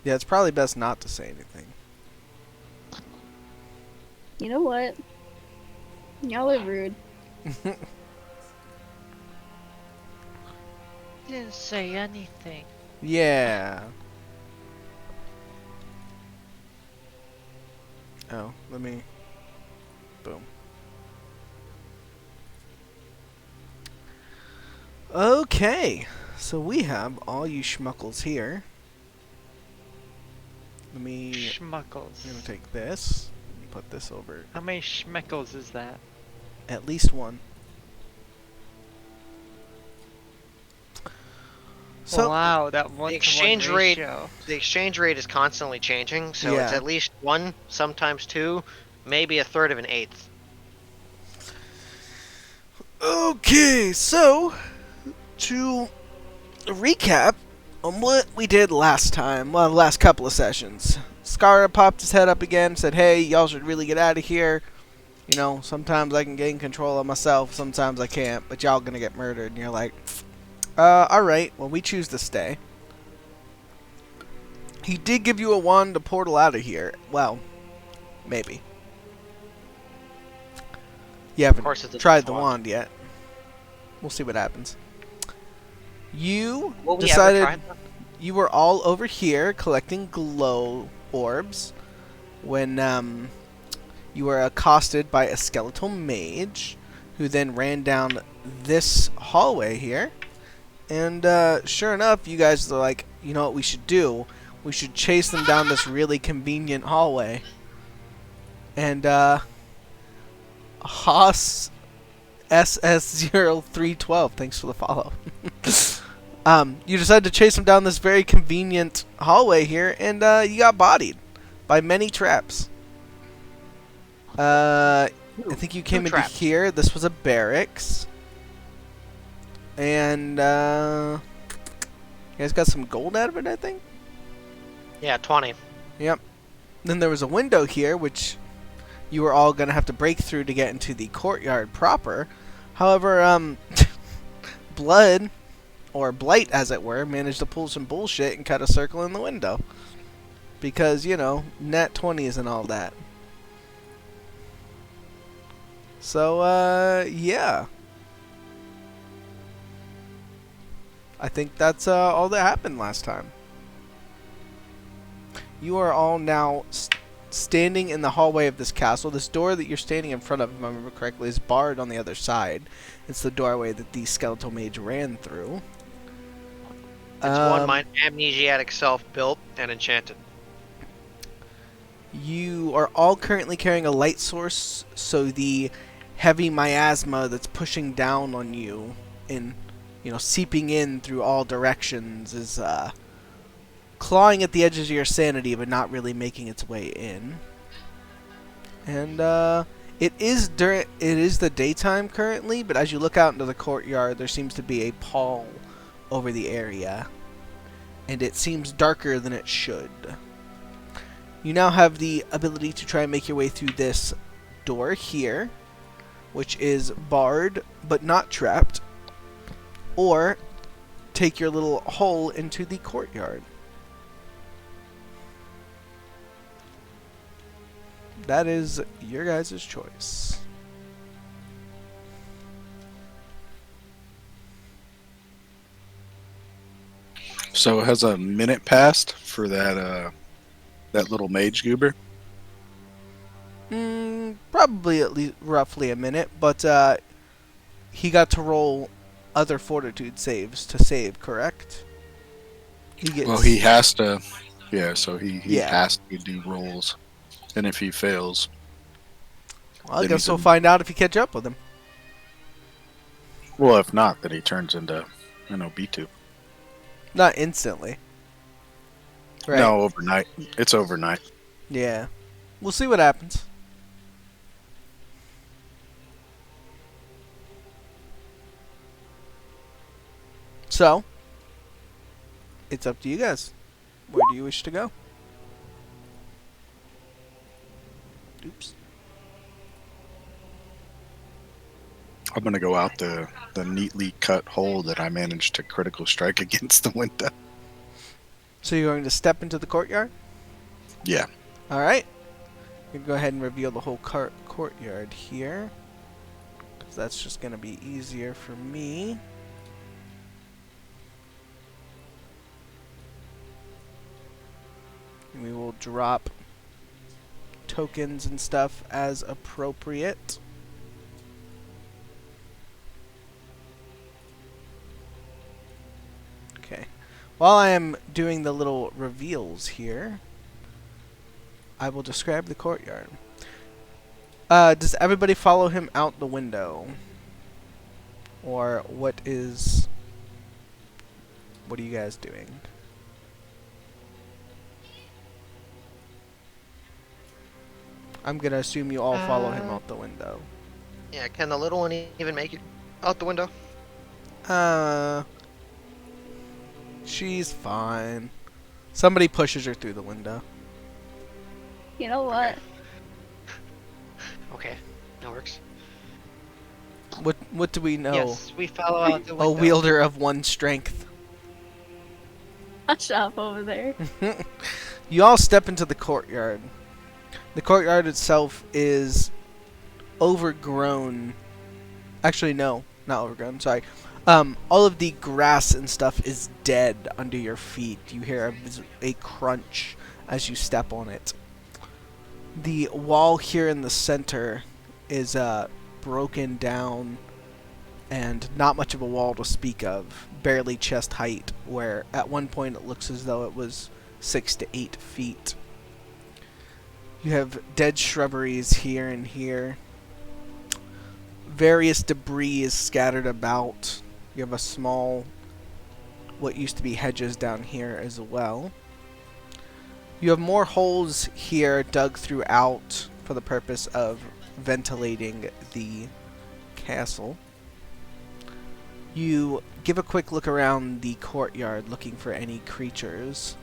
Yeah, it's probably best not to say anything. You know what? Y'all are rude. Didn't say anything. Yeah. Oh, let me... Boom. Okay. So we have all you schmuckles here. Let me... I'm gonna Schmuckles. take this. Put this over. How many schmeckles is that? At least one. So... Wow, that The one-to-one exchange rate, ratio. the exchange rate is constantly changing, so it's Yeah. at least one, sometimes two, maybe a third of an eighth. Okay, so... To recap on what we did last time, well, the last couple of sessions. Scar popped his head up again, said, hey, y'all should really get out of here. You know, sometimes I can gain control of myself, sometimes I can't, but y'all gonna get murdered. And you're like, alright, well, we choose to stay. He did give you a wand to portal out of here. Well, maybe. You Of haven't course, it's a tried the wand. wand yet. We'll see what happens. You Will we ever decided try that? you were all over here collecting glow orbs when you were accosted by a skeletal mage who then ran down this hallway here. And sure enough, you guys are like, you know what we should do? We should chase them down this really convenient hallway. And Haas SS0312, thanks for the follow. You decided to chase them down this very convenient hallway here, and you got bodied by many traps. I think you came into traps. here. This was a barracks. And you guys got some gold out of it, I think? Yeah, 20. Yep. Then there was a window here, which you were all going to have to break through to get into the courtyard proper. However, Blood, or Blight as it were, managed to pull some bullshit and cut a circle in the window. Because, you know, nat 20s and all that. So, yeah. I think that's all that happened last time. You are all now standing in the hallway of this castle. This door that you're standing in front of, if I remember correctly, is barred on the other side. It's the doorway that the skeletal mage ran through. It's one my amnesiac self built and enchanted. You are all currently carrying a light source, so the heavy miasma that's pushing down on you and, you know, seeping in through all directions is clawing at the edges of your sanity, but not really making its way in. And it is the daytime currently, but as you look out into the courtyard, there seems to be a pall over the area, and it seems darker than it should. You now have the ability to try and make your way through this door here, which is barred but not trapped, or take your little hole into the courtyard. That is your guys' choice. So has a minute passed for that little mage goober? Probably at least roughly a minute, but he got to roll other fortitude saves to save, correct? Well, he has to. Yeah, so he Yeah. has to do rolls, and if he fails, Well, I then guess he's we'll in- find out if you catch up with him. well, if not, then he turns into B2. Not instantly. Right. No, overnight. It's overnight. Yeah. We'll see what happens. So, it's up to you guys. Where do you wish to go? Oops. I'm gonna go out the neatly cut hole that I managed to critical strike against the window. So you're going to step into the courtyard? Yeah. Alright. You can go ahead and reveal the whole courtyard here. Because that's just going to be easier for me. And we will drop tokens and stuff as appropriate. Okay. While I am doing the little reveals here, I will describe the courtyard. Does everybody follow him out the window? Or what are you guys doing? I'm gonna assume you all follow him out the window. Yeah, can the little one even make it out the window? She's fine. Somebody pushes her through the window. You know what? Okay, that works. What do we know? Yes, we follow out the A window. wielder of one strength. Hush up over there. You all step into the courtyard. The courtyard itself is overgrown. Actually, no, not overgrown. Sorry. All of the grass and stuff is dead under your feet. You hear a crunch as you step on it. The wall here in the center is broken down and not much of a wall to speak of. Barely chest height, where at one point it looks as though it was 6 to 8 feet. You have dead shrubberies here and here. Various debris is scattered about. You have a small, what used to be hedges down here as well. You have more holes here dug throughout for the purpose of ventilating the castle. You give a quick look around the courtyard looking for any creatures,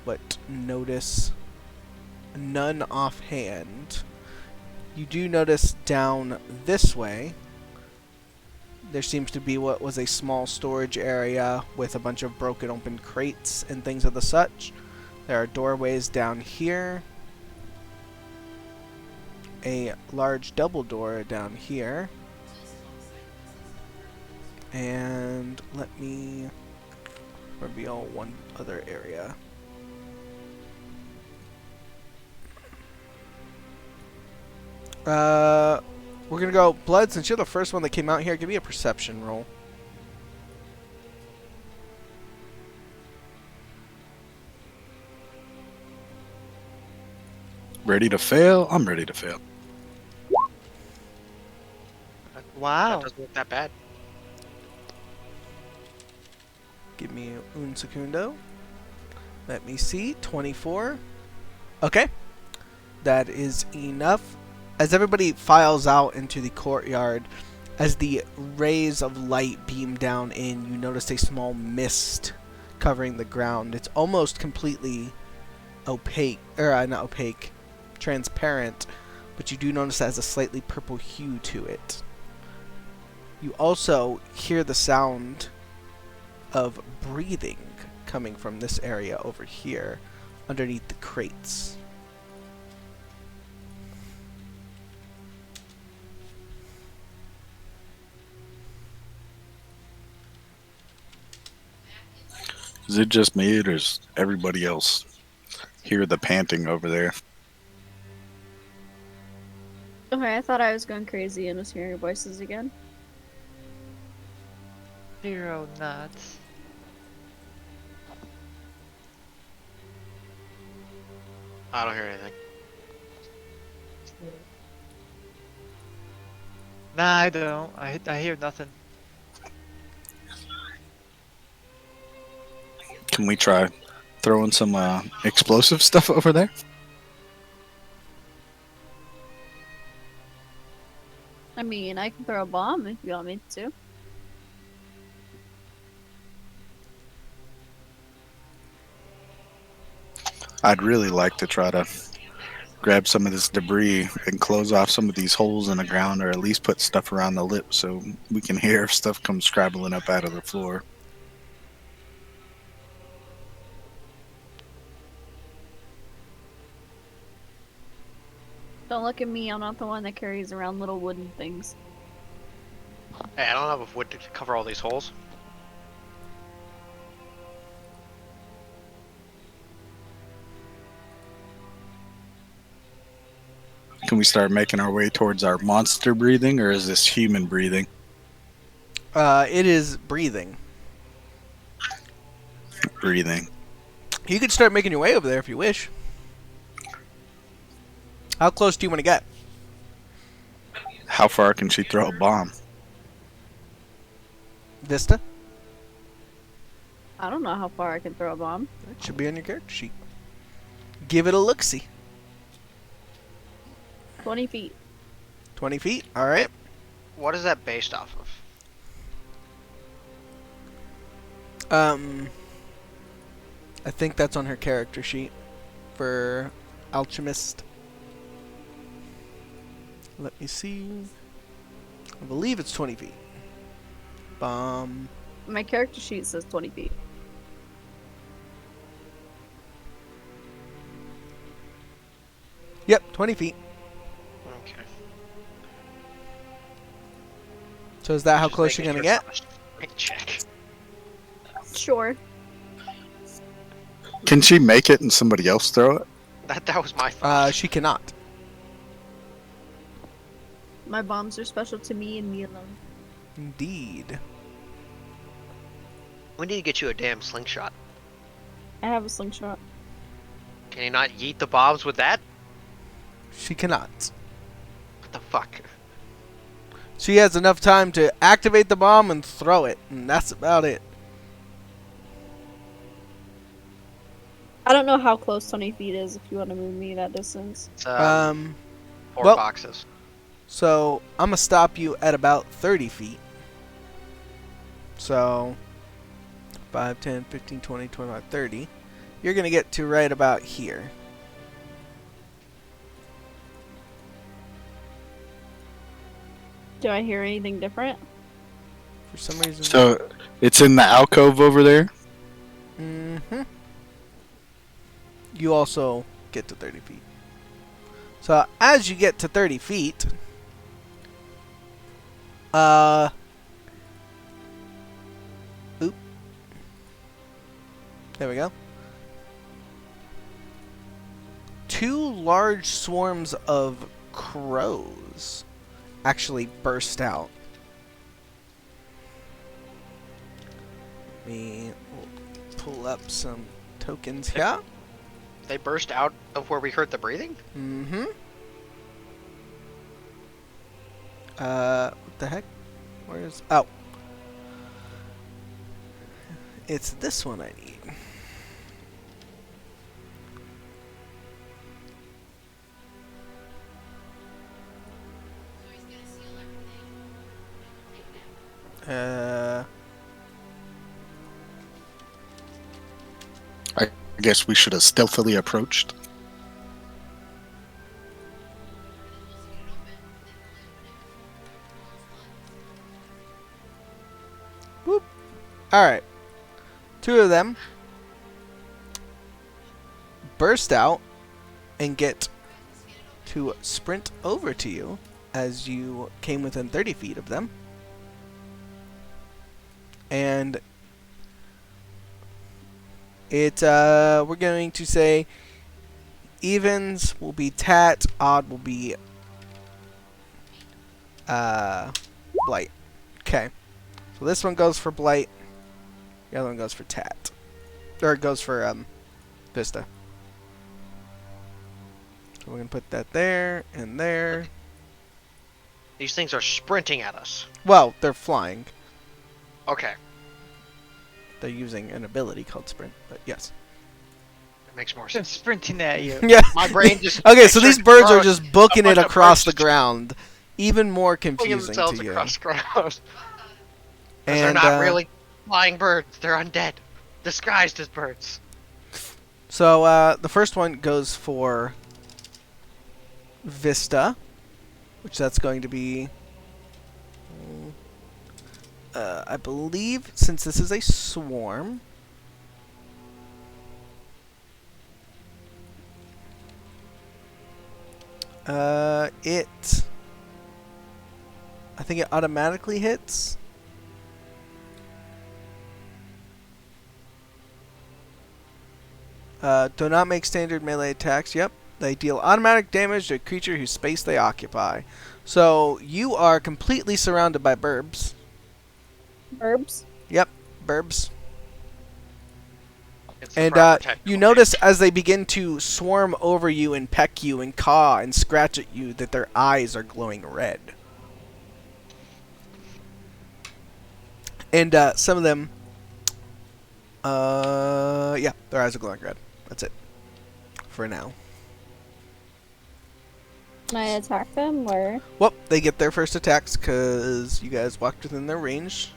but notice none offhand. You do notice down this way there seems to be what was a small storage area with a bunch of broken open crates and things of the such. There are doorways down here. A large double door down here. And let me reveal one other area. We're gonna go Blood. Since you're the first one that came out here, give me a perception roll. Ready to fail? I'm ready to fail. Wow. That doesn't look that bad. Give me un segundo. Let me see. 24. Okay. That is enough. As everybody files out into the courtyard, as the rays of light beam down in, you notice a small mist covering the ground. It's almost completely opaque, or not opaque, transparent, but you do notice it has a slightly purple hue to it. You also hear the sound of breathing coming from this area over here underneath the crates. Is it just me, or does everybody else hear the panting over there? Okay, I thought I was going crazy and was hearing your voices again. 0 nuts. I don't hear anything. Nah, I don't. I hear nothing. Can we try throwing some explosive stuff over there? I mean, I can throw a bomb if you want me to. I'd really like to try to grab some of this debris and close off some of these holes in the ground, or at least put stuff around the lip so we can hear if stuff comes scrabbling up out of the floor. Don't look at me. I'm not the one that carries around little wooden things. Hey, I don't have enough wood to cover all these holes. Can we start making our way towards our monster breathing, or is this human breathing? It is breathing. Breathing. You could start making your way over there if you wish. How close do you want to get? How far can she throw a bomb? Vista? I don't know how far I can throw a bomb. It should be on your character sheet. Give it a look-see. 20 feet. 20 feet? Alright. What is that based off of? I think that's on her character sheet for Alchemist. Let me see. I believe it's 20 feet. Bomb. My character sheet says 20 feet. Yep, 20 feet. Okay. So is that how Just close you're making gonna sure get? it's not a straight check. Sure. Can she make it and somebody else throw it? That was my thought. She cannot. My bombs are special to me and me alone. Indeed. We need to get you a damn slingshot. I have a slingshot. Can you not yeet the bombs with that? She cannot. What the fuck? She has enough time to activate the bomb and throw it, and that's about it. I don't know how close 20 feet is if you want to move me that distance. It's, 4 4 boxes. So I'm gonna stop you at about 30 feet. So 5, 10, 15, 20, 25, 30. You're gonna get to right about here. Do I hear anything different? For some reason. So it's in the alcove over there? Mm-hmm. You also get to 30 feet. So as you get to 30 feet, oop. There we go. 2 large swarms of crows actually burst out. Let me pull up some tokens here. They burst out of where we heard the breathing? Mm-hmm. What the heck? Where's... Oh. It's this one I need. I guess we should have stealthily approached. Whoop. Alright. 2 of them burst out and get to sprint over to you as you came within 30 feet of them. And we're going to say evens will be Tat, odd will be Blight. Okay. So this one goes for Blight. The other one goes for Tat. Or it goes for Vista. So we're gonna put that there and there. These things are sprinting at us. Well, they're flying. Okay. They're using an ability called Sprint, but yes. It makes more I'm sense. sprinting at you. Yeah. My brain just... Okay, so these birds are just booking bunch it of across the birds ground. Even more flinging confusing themselves to you. across the ground. And They're not really flying birds. They're undead. Disguised as birds. so the first one goes for Vista, which that's going to be I believe, since this is a swarm, I think it automatically hits. Do not make standard melee attacks. Yep. They deal automatic damage to a creature whose space they occupy. So you are completely surrounded by burbs. Burbs. Yep, burbs. It's the And proper technical you name. notice as they begin to swarm over you and peck you and caw and scratch at you that their eyes are glowing red. And some of them, yeah, their eyes are glowing red. That's it. For now. Can I attack them or? Well, they get their first attacks because you guys walked within their range.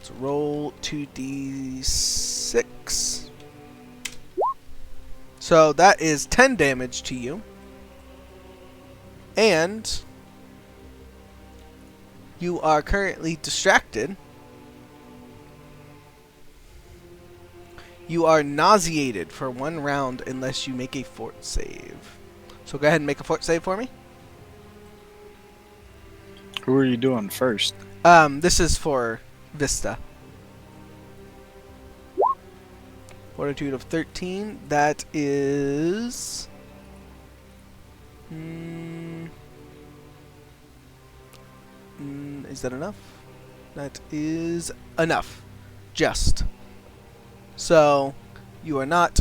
So roll 2d6. So that is 10 damage to you. And you are currently distracted. You are nauseated for 1 round unless you make a fort save. So go ahead and make a fort save for me. Who are you doing first? This is for Vista. Fortitude of 13. That is... is that enough? That is enough. Just. So, you are not...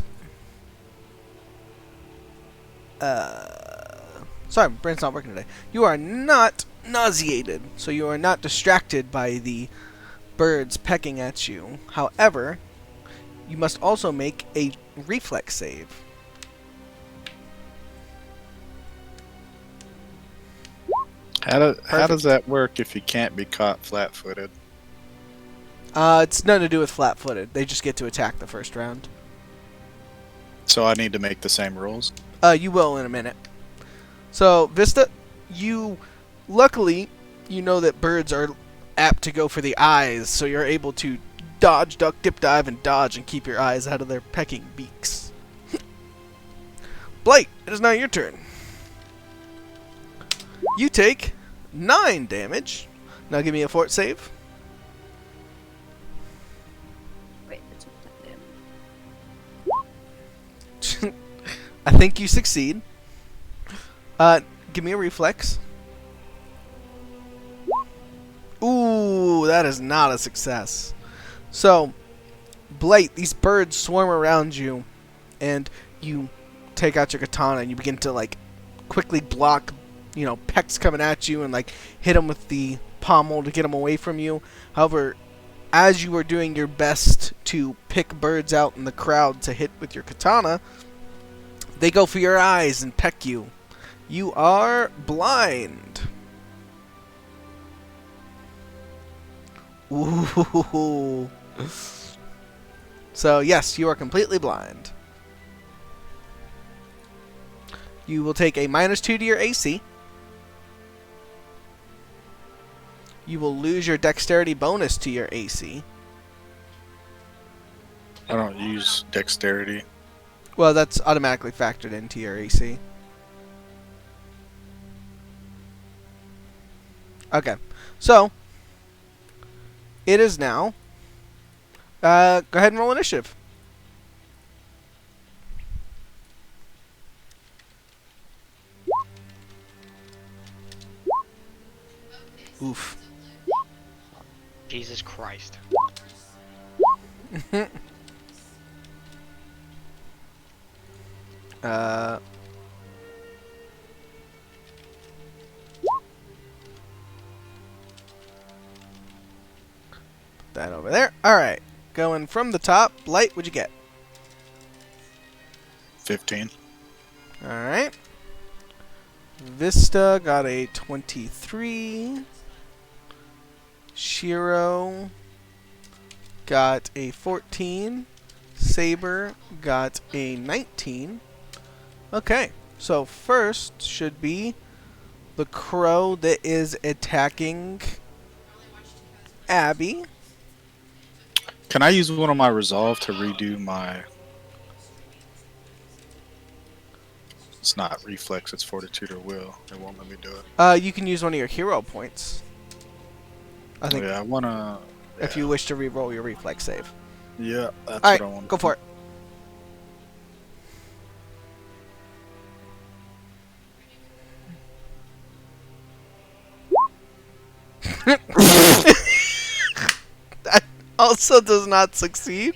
sorry, my brain's not working today. You are not nauseated, so you are not distracted by the birds pecking at you. However, you must also make a reflex save. How does that work if you can't be caught flat-footed? It's nothing to do with flat-footed. They just get to attack the first round. So I need to make the same rules? You will in a minute. So, Vista, luckily, you know that birds are apt to go for the eyes, so you're able to dodge, duck, dip, dive, and dodge and keep your eyes out of their pecking beaks. Blight, it is now your turn. You take 9 damage. Now give me a fort save. Wait, I took that damage. I think you succeed. Give me a reflex. Ooh, that is not a success. So, Blight, these birds swarm around you, and you take out your katana and you begin to, like, quickly block, pecks coming at you and, like, hit them with the pommel to get them away from you. However, as you are doing your best to pick birds out in the crowd to hit with your katana, they go for your eyes and peck you. You are blind. Ooh. So, yes, you are completely blind. You will take a -2 to your AC. You will lose your dexterity bonus to your AC. I don't use dexterity. Well, that's automatically factored into your AC. Okay, so it is now. Go ahead and roll initiative. Oof. Jesus Christ. Put that over there. Alright. Going from the top. Blight, what'd you get? 15. Alright. Vista got a 23. Shiro got a 14. Saber got a 19. Okay, so first should be the crow that is attacking Abby. Can I use one of my resolve to redo my... It's not reflex, it's fortitude or will. It won't let me do it. You can use one of your hero points. I think Yeah, I wanna. if you wish to re-roll your reflex save. Yeah, that's All right, what I want. go for it. That also does not succeed.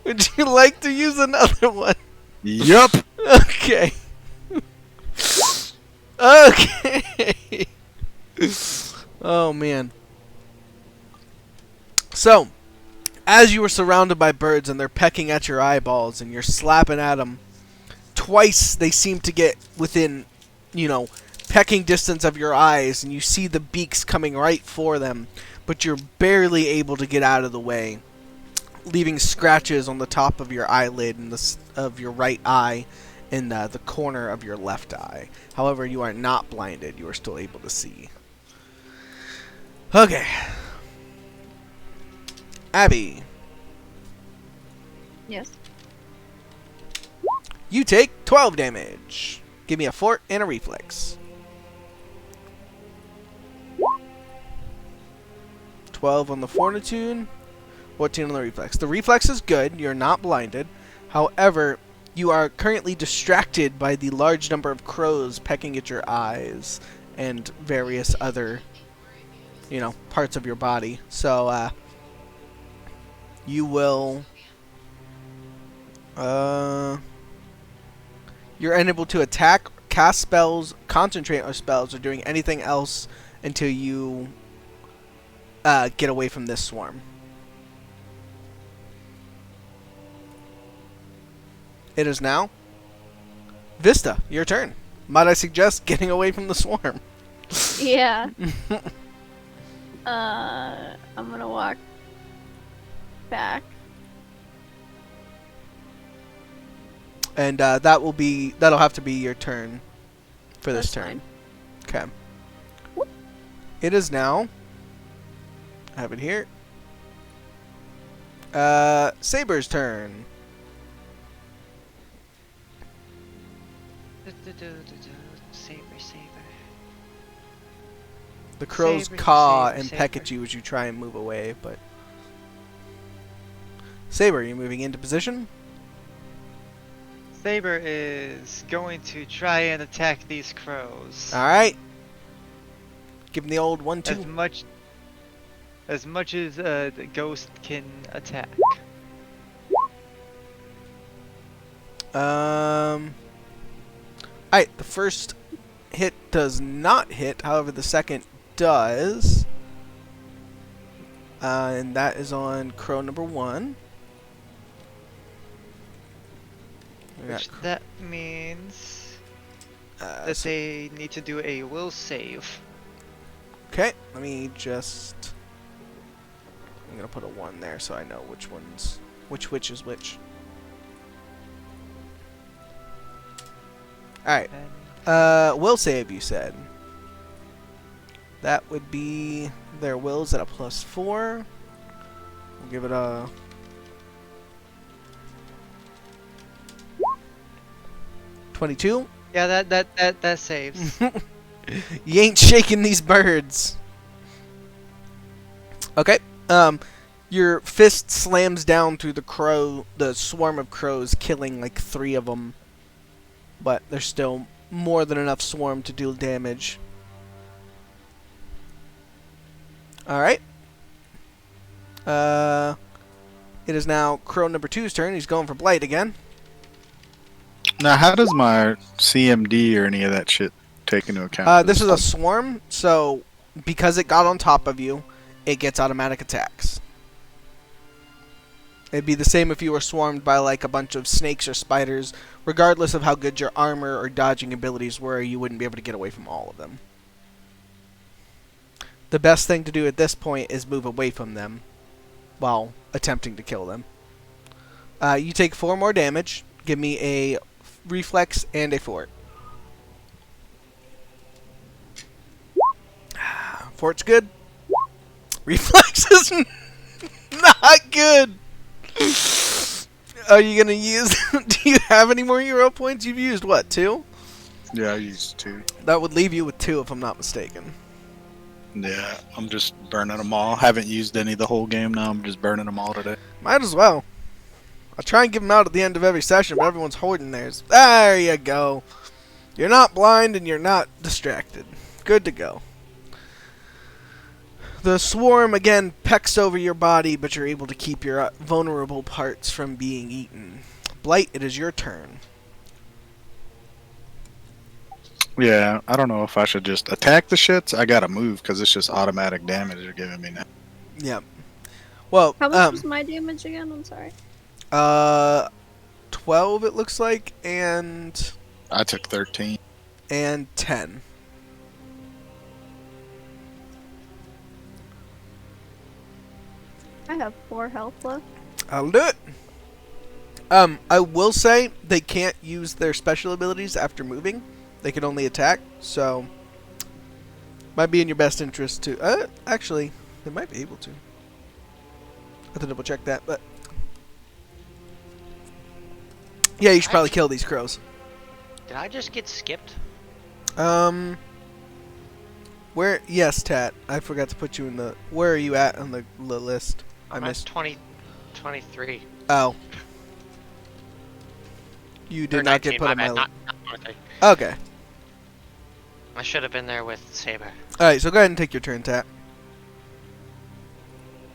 Would you like to use another one? Yup. Okay. Okay. Oh man. So, as you were surrounded by birds and they're pecking at your eyeballs and you're slapping at them, twice they seem to get within, pecking distance of your eyes, and you see the beaks coming right for them, but you're barely able to get out of the way, leaving scratches on the top of your eyelid and of your right eye and the corner of your left eye. However, you are not blinded. You are still able to see. Okay. Abby, Yes. you take 12 damage. Give me a fort and a reflex. 12 on the fortitude, 14 on the reflex. The reflex is good. You're not blinded. However, you are currently distracted by the large number of crows pecking at your eyes and various other, parts of your body. So, you will... You're unable to attack, cast spells, concentrate on spells, or doing anything else until you get away from this swarm. It is now Vista, your turn. Might I suggest getting away from the swarm? Yeah. I'm gonna walk back. And that'll have to be your turn for this That's turn. Okay. It is now. I have it here. Saber's turn. Saber, saber. The crows Saber, caw saber, and peck saber. at you as you try and move away, but... Saber, you moving into position? Saber is going to try and attack these crows. Alright. Give him the old 1-2. As much as the ghost can attack. Alright, the first hit does not hit, however the second does. And that is on crow number 1. Which that means that So- they need to do a will save. okay, let me just... I'm gonna put a 1 there so I know which which is which. Alright, And will save, you said. That would be their wills at a +4. We'll give it a... $22. yeah, that saves. You ain't shaking these birds. Okay. Your fist slams down through the swarm of crows, killing like 3 of them. But there's still more than enough swarm to do damage. Alright. It is now crow number 2's turn. He's going for blight again. Now, how does my CMD or any of that shit take into account? for This is a one? swarm, so because it got on top of you, it gets automatic attacks. It'd be the same if you were swarmed by like a bunch of snakes or spiders. Regardless of how good your armor or dodging abilities were, you wouldn't be able to get away from all of them. The best thing to do at this point is move away from them while attempting to kill them. You take 4 more damage. Give me a reflex and a fort. Fort's good. Reflex is not good. Are you gonna use... Do you have any more hero points? You've used, what, 2? Yeah, I used 2. That would leave you with 2 if I'm not mistaken. Yeah, I'm just burning them all. Haven't used any the whole game now. I'm just burning them all today. Might as well. I try and give them out at the end of every session, but everyone's hoarding theirs. There you go. You're not blind and you're not distracted. Good to go. The swarm again pecks over your body, but you're able to keep your vulnerable parts from being eaten. Blight, it is your turn. Yeah, I don't know if I should just attack the shits. I gotta move because it's just automatic damage you're giving me now. Yep. Well, How much was my damage again? I'm sorry. 12 it looks like, and I took 13. 10. I have 4 health left. I'll do it. I will say they can't use their special abilities after moving. They can only attack, so might be in your best interest to. Actually, they might be able to. I have to double check that, but yeah, you should probably kill these crows. Did I just get skipped? Where? Yes, Tat. I forgot to put you in the. Where are you at on the list? I'm at 23. Oh. You did Or not 19, get put on my bad, list. not 23. Okay. I should have been there with Saber. Alright, so go ahead and take your turn, Tat.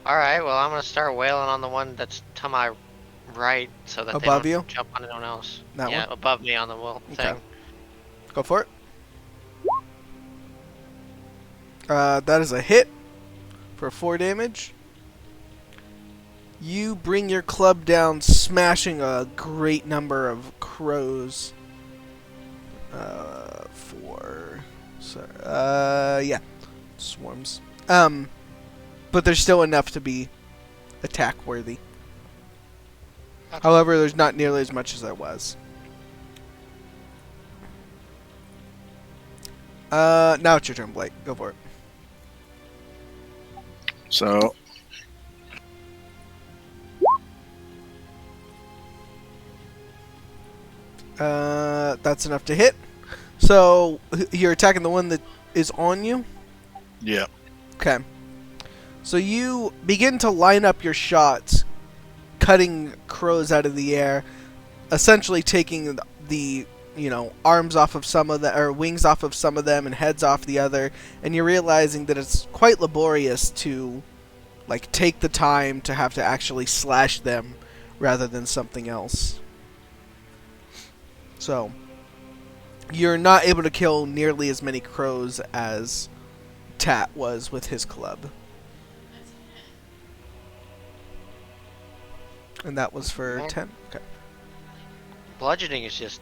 Alright, well I'm gonna start wailing on the one that's to my right so that Above they don't you? jump on anyone else. That yeah, one? above me on the wheel Okay. thing. Go for it. That is a hit for 4 damage. You bring your club down, smashing a great number of crows. 4. Sorry. Yeah. Swarms. But there's still enough to be attack worthy. Okay. However, there's not nearly as much as there was. Now it's your turn, Blake. Go for it. So That's enough to hit. So you're attacking the one that is on you? yeah. Okay. So you begin to line up your shots, cutting crows out of the air, essentially taking the arms off of some of the, or wings off of some of them and heads off the other, and you're realizing that it's quite laborious to take the time to have to actually slash them rather than something else. So you're not able to kill nearly as many crows as Tat was with his club. And that was for Okay. 10? Okay. Bludgeoning is just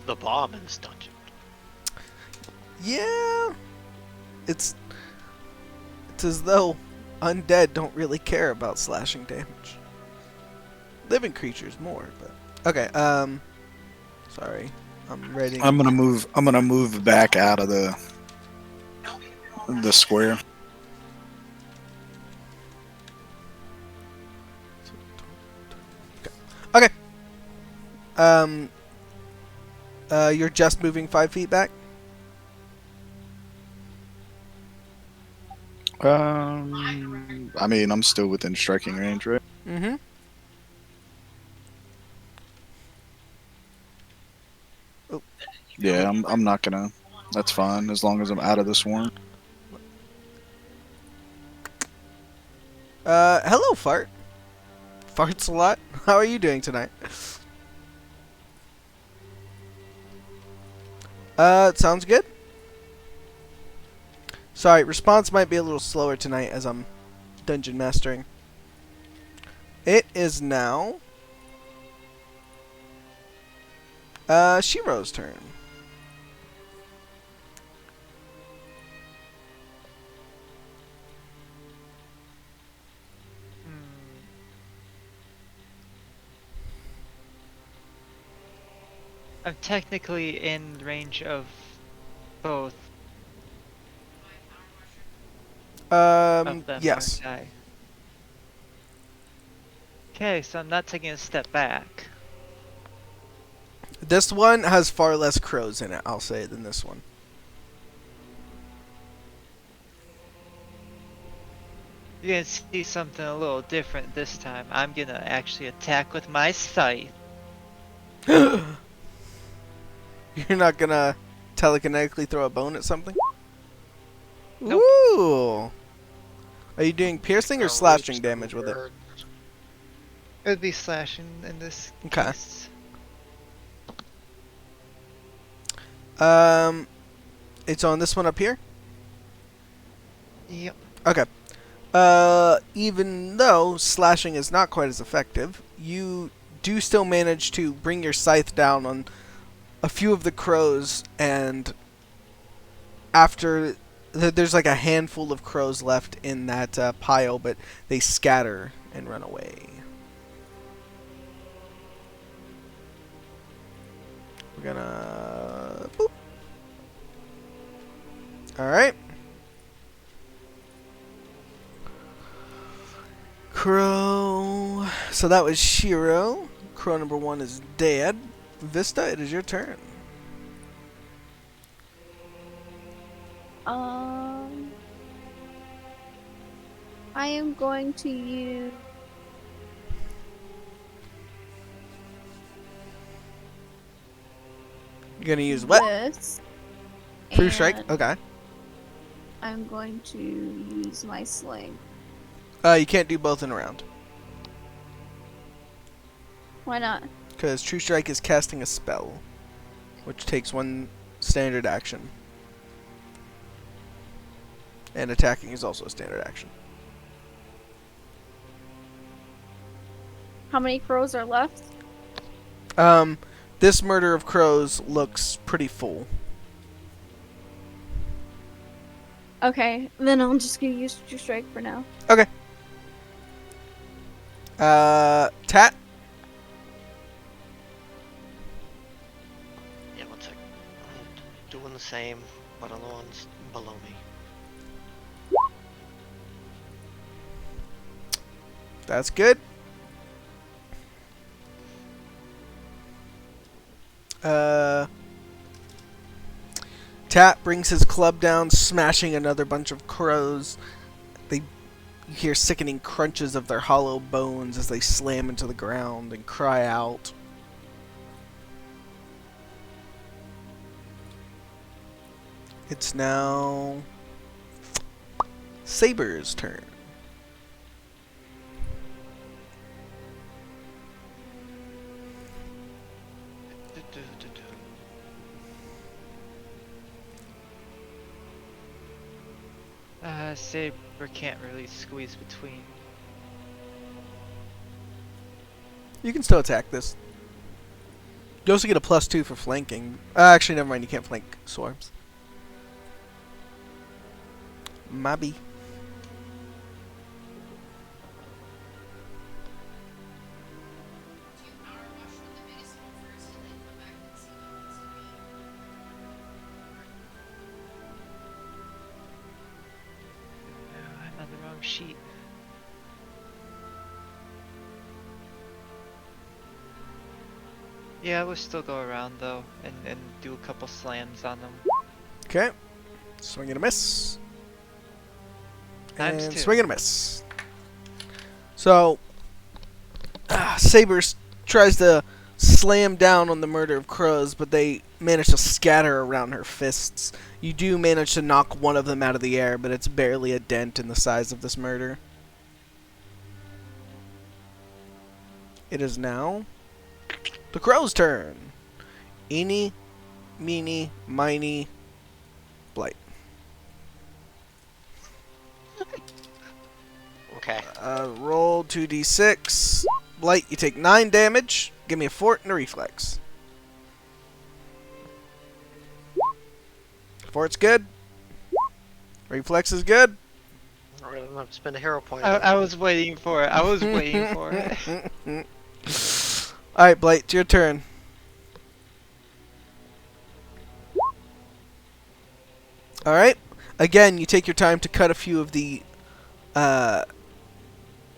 the bomb in this dungeon. Yeah. It's as though undead don't really care about slashing damage. Living creatures more, but okay, sorry. I'm ready. I'm gonna move back out of the square. Okay. You're just moving 5 feet back? I mean, I'm still within striking range, right? Mm-hmm. Yeah, I'm not gonna. That's fine as long as I'm out of the swarm. Hello, Fart. Farts a lot. How are you doing tonight? Sounds good. Sorry, response might be a little slower tonight as I'm dungeon mastering. It is now Shiro's turn. I'm technically in range of both of them. Yes. aren't I? Okay, so I'm not taking a step back. This one has far less crows in it, I'll say, than this one. You're gonna see something a little different this time. I'm gonna actually attack with my scythe. You're not gonna telekinetically throw a bone at something? Nope. Ooh! Are you doing piercing or slashing damage with it? It would be slashing in this Okay. case. It's on this one up here? Yep. Okay. Even though slashing is not quite as effective, you do still manage to bring your scythe down on a few of the crows, and after there's like a handful of crows left in that pile, but they scatter and run away. We're gonna boop. All right. Crow. So that was Shiro. Crow number 1 is dead. Vista, it is your turn. I am going to use You're gonna use what? this. True strike. and Okay. I'm going to use my sling. You can't do both in a round Why not? because true strike is casting a spell, which takes 1 standard action, and attacking is also a standard action. How many crows are left? This murder of crows looks pretty full. Okay, then I'm just gonna use True Strike for now. Okay. Tat. Yeah, one sec. I'm doing the same, but on the ones below me. That's good. Tat brings his club down, smashing another bunch of crows. You hear sickening crunches of their hollow bones as they slam into the ground and cry out. It's now Saber's turn. Saber can't really squeeze between. You can still attack this. You also get a +2 for flanking. Actually, never mind. You can't flank swarms. Maybe. I'm on the wrong sheet. Yeah, we'll still go around though, and do a couple slams on them. Okay. Swing and a miss. Times And 2. swing and a miss. So, Saber tries to slam down on the murder of crows, but they manage to scatter around her fists. You do manage to knock one of them out of the air, but it's barely a dent in the size of this murder. It is now the crow's turn. Eeny, meeny, miny, Blight. Okay. Roll 2d6. Blight, you take 9 damage. Give me a fort and a reflex. Fort's good. Reflex is good. I'm gonna spend a hero point. I was waiting for it. I was waiting for it. Alright, Blight, it's your turn. Alright. Again, you take your time to cut a few of the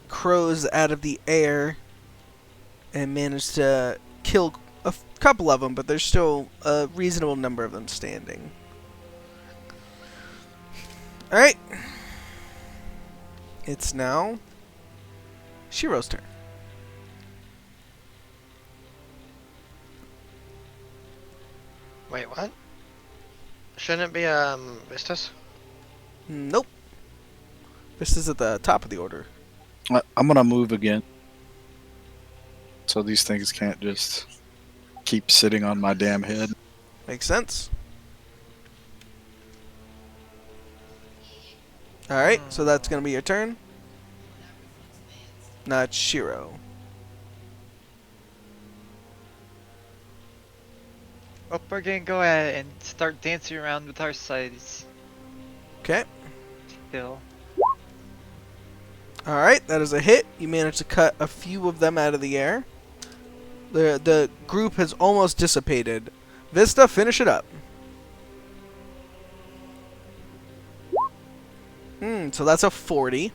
crows out of the air and manage to kill couple of them, but there's still a reasonable number of them standing. Alright. It's now Shiro's turn. Wait, what? Shouldn't it be Vistas? Nope. This is at the top of the order. I'm gonna move again, so these things can't just keep sitting on my damn head. Makes sense. Alright, so that's going to be your turn. Now it's Shiro. Oh, we're gonna go ahead and start dancing around with our scythes. Okay. Still. Alright, that is a hit. You managed to cut a few of them out of the air. The group has almost dissipated. Vista, finish it up. So that's a 40.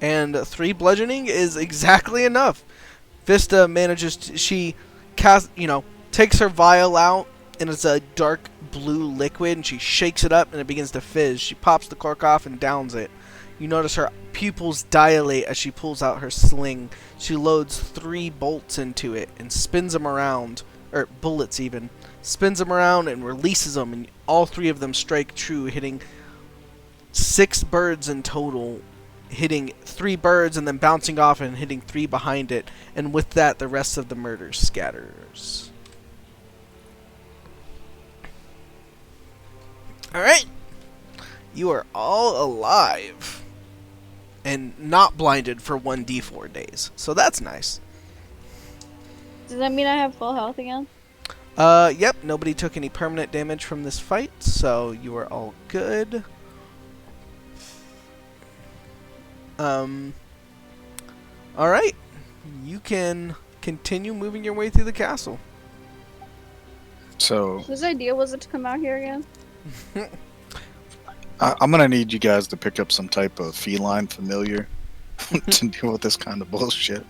And 3 bludgeoning is exactly enough. Vista manages to, she takes her vial out, and it's a dark blue liquid, and she shakes it up, and it begins to fizz. She pops the cork off and downs it. You notice her pupils dilate as she pulls out her sling. She loads 3 bolts into it and spins them around, or bullets even. Spins them around and releases them, and all 3 of them strike true, hitting 6 birds in total. Hitting 3 birds and then bouncing off and hitting 3 behind it. And with that, the rest of the murder scatters. Alright. You are all alive. And not blinded for 1d4 days. So that's nice. Does that mean I have full health again? Yep. Nobody took any permanent damage from this fight. So you are all good. Alright. You can continue moving your way through the castle. So Whose idea was it to come out here again? I'm gonna need you guys to pick up some type of feline familiar to deal with this kind of bullshit.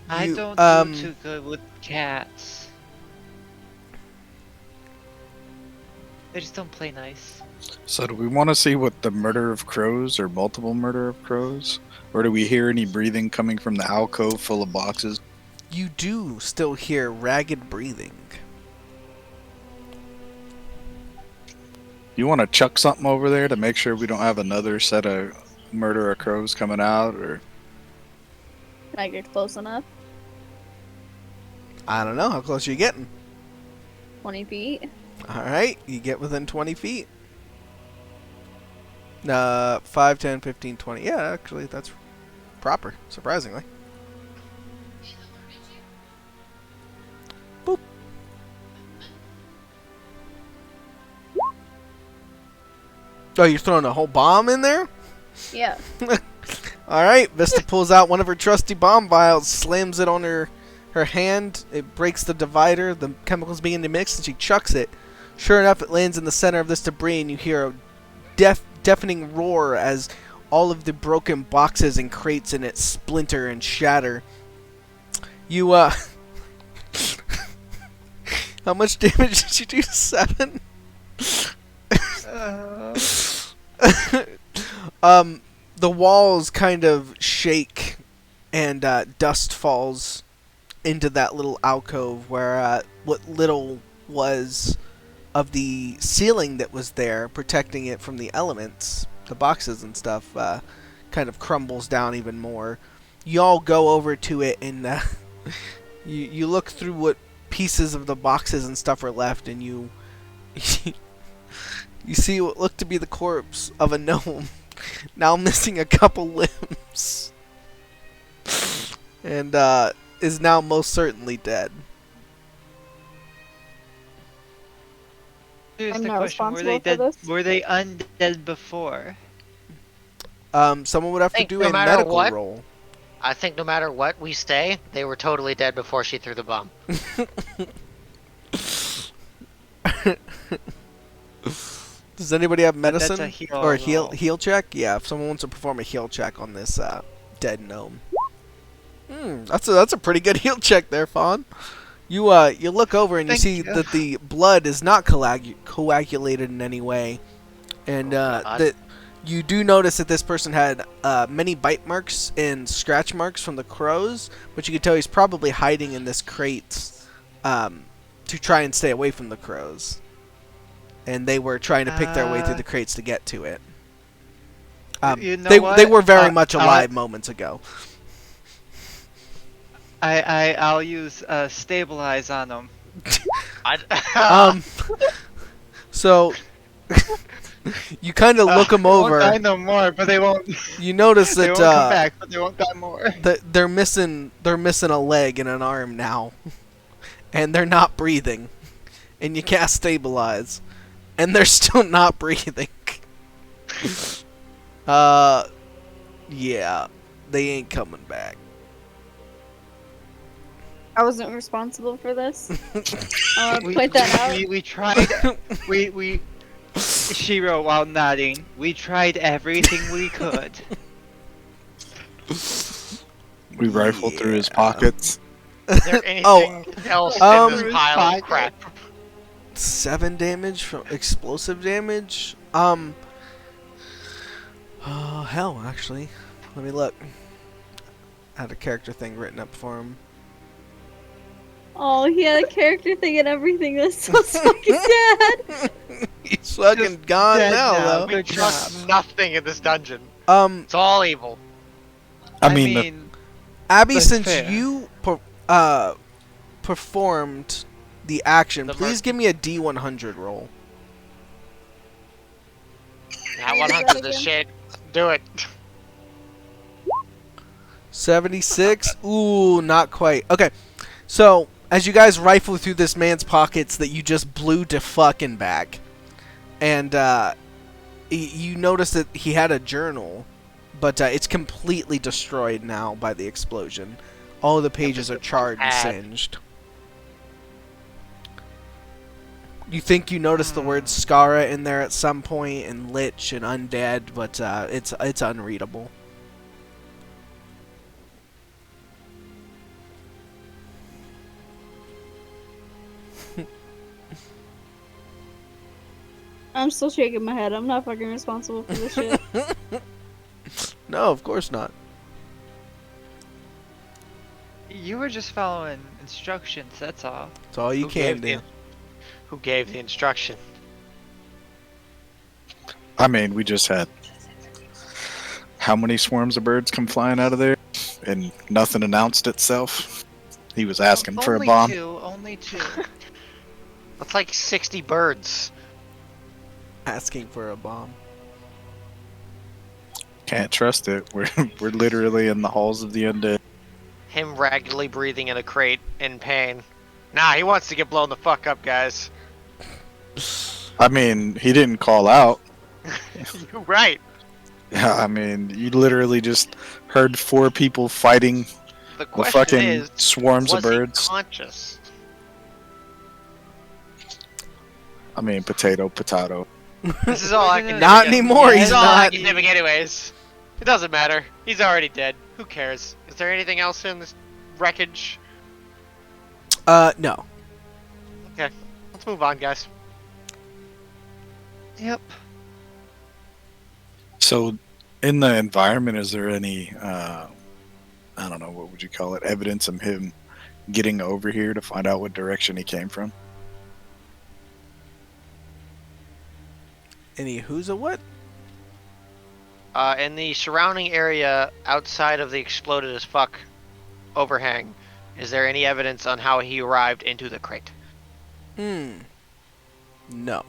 I You, don't do too good with cats. They just don't play nice. So do we want to see what the murder of crows or multiple murder of crows? Or do we hear any breathing coming from the alcove full of boxes? You do still hear ragged breathing. You want to chuck something over there to make sure we don't have another set of murder of crows coming out? Or Can I get close enough? I don't know. How close are you getting? 20 feet? Alright. You get within 20 feet. 5, 10, 15, 20. Yeah, actually, that's proper, surprisingly. Boop. Oh, you're throwing a whole bomb in there? Yeah. Alright, Vista pulls out one of her trusty bomb vials, slams it on her hand, it breaks the divider, the chemicals begin to mix, and she chucks it. Sure enough, it lands in the center of this debris, and you hear a deafening roar as all of the broken boxes and crates in it splinter and shatter. You, how much damage did you do? 7? The walls kind of shake, and dust falls into that little alcove where what little was of the ceiling that was there, protecting it from the elements, the boxes and stuff, kind of crumbles down even more. You all go over to it, and you look through what pieces of the boxes and stuff are left, and you you see what looked to be the corpse of a gnome, now missing a couple limbs, and is now most certainly dead. Here's I'm the not question: responsible for this. Were they undead before? Someone would have to Think do no a matter medical what- roll. I think no matter what we stay, they were totally dead before she threw the bomb. Does anybody have That's medicine a heal or roll. heal check? Yeah, if someone wants to perform a heal check on this dead gnome. That's a pretty good heal check there, Fawn. You look over and you Thank see you. that the blood is not coagulated in any way, and God. that you do notice that this person had many bite marks and scratch marks from the crows, but you can tell he's probably hiding in this crate to try and stay away from the crows. And they were trying to pick their way through the crates to get to it. You know what? They were very much I'll- alive moments ago. I'll use stabilize on them. So you kind of look them They won't die over. no more, but they won't. You notice They that won't come back, but they won't die more. they're missing a leg and an arm now, and they're not breathing. And you cast stabilize, and they're still not breathing. Yeah, they ain't coming back. I wasn't responsible for this. I want to point that out. We tried. we Shiro, while nodding, we tried everything we could. We rifled through his pockets. Is there anything else in this pile of crap? 7 damage from explosive damage. Hell, actually, let me look. I had a character thing written up for him. Oh, he had a character thing and everything. That's so fucking sad. He's fucking Just gone dead now, now. though. We Good trust job. nothing in this dungeon. It's all evil. I mean, Abby, That's since fair. you performed the action, The please give me a D100 roll. Not Is that 100 this again? shit. Do it. 76. Ooh, not quite. Okay, so as you guys rifle through this man's pockets that you just blew to fucking back, and you notice that he had a journal, but it's completely destroyed now by the explosion. All of the pages are charred and singed. You think you noticed the word Skara in there at some point, and Lich and Undead, but it's unreadable. I'm still shaking my head. I'm not fucking responsible for this shit. No, of course not. You were just following instructions. That's all. It's all you Who can gave do. Who gave the instruction? I mean, we just had how many swarms of birds come flying out of there, and nothing announced itself. He was asking for a bomb. Only two. That's like 60 birds. Asking for a bomb. Can't trust it. We're literally in the halls of the undead. Him raggedly breathing in a crate in pain. Nah, he wants to get blown the fuck up, guys. I mean, he didn't call out. You're right. Yeah, I mean, you literally just heard 4 people fighting The the question fucking is, swarms was of he birds. conscious? I mean, potato. This is all academic. Not anymore, This he's is all not. academic anyways. It doesn't matter. He's already dead. Who cares? Is there anything else in this wreckage? No. Let's move on, guys. Yep. So, in the environment, is there any, I don't know, what would you call it, evidence of him getting over here to find out what direction he came from? Any who's a what? In the surrounding area outside of the exploded as fuck overhang, is there any evidence on how he arrived into the crate? No. No,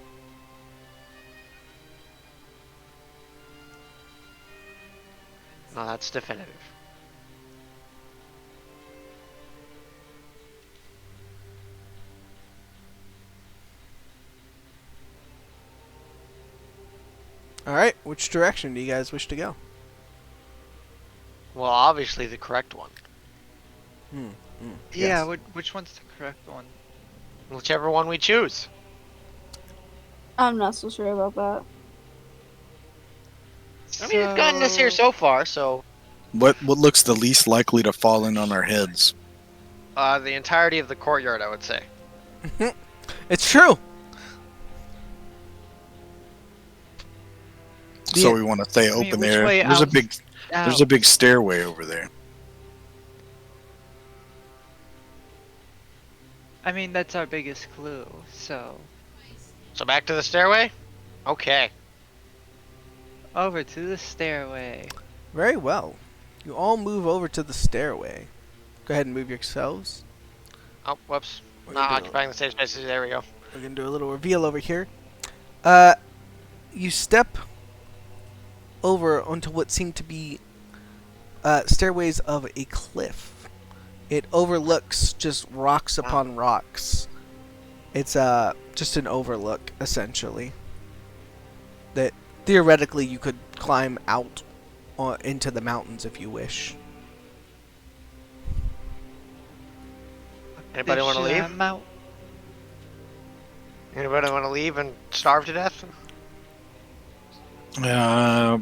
that's definitive. Alright, which direction do you guys wish to go? Well, obviously the correct one. Yeah. Yes. Which one's the correct one? Whichever one we choose. I'm not so sure about that. I mean, it's gotten us here so far, so What looks the least likely to fall in on our heads? The entirety of the courtyard, I would say. It's true. So The- we want to stay I mean, open which there. way There's a out? big there's a big stairway over there. I mean, that's our biggest clue, so... So back to the stairway? Okay. Over to the stairway. Very well. You all move over to the stairway. Go ahead and move yourselves. Oh, whoops. We're Not gonna do a- occupying the stage spaces. There we go. We're gonna do a little reveal over here. You step over onto what seem to be stairways of a cliff. It overlooks just rocks upon rocks. It's just an overlook, essentially. That theoretically you could climb out into the mountains if you wish. Anybody want to leave? Anybody want to leave and starve to death? I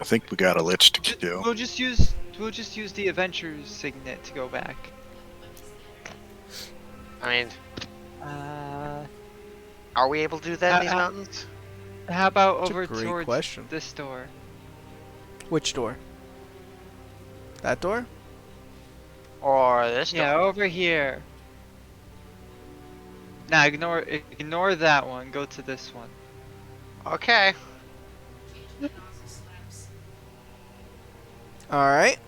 think we got a lich to kill. We'll just use the adventurer's signet to go back. I mean, Uh, are we able to do that in these Uh, mountains? how about That's a over great towards question. this door? Which door? That door? Or this Yeah, door? over here. Nah, ignore that one. Go to this one. Okay. Alright.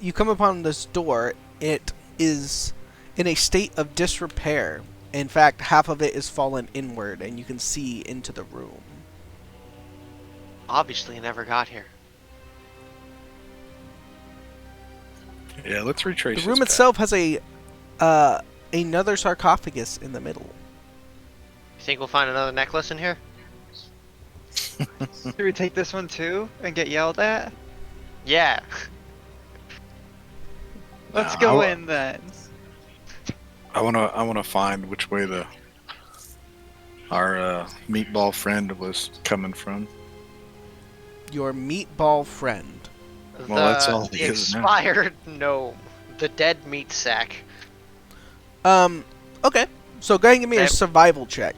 You come upon this door. It is in a state of disrepair. In fact, half of it is fallen inward, and you can see into the room. Obviously, never got here. Yeah, let's retrace The room this itself has a another sarcophagus in the middle. You think we'll find another necklace in here? Should we take this one too and get yelled at? Yeah. Let's Nah, go I- in then. I wanna find which way our meatball friend was coming from. Your meatball friend. Well, that's all the he is now. expired gnome. The dead meat sack. Okay. So go ahead and give me a Yep. survival check.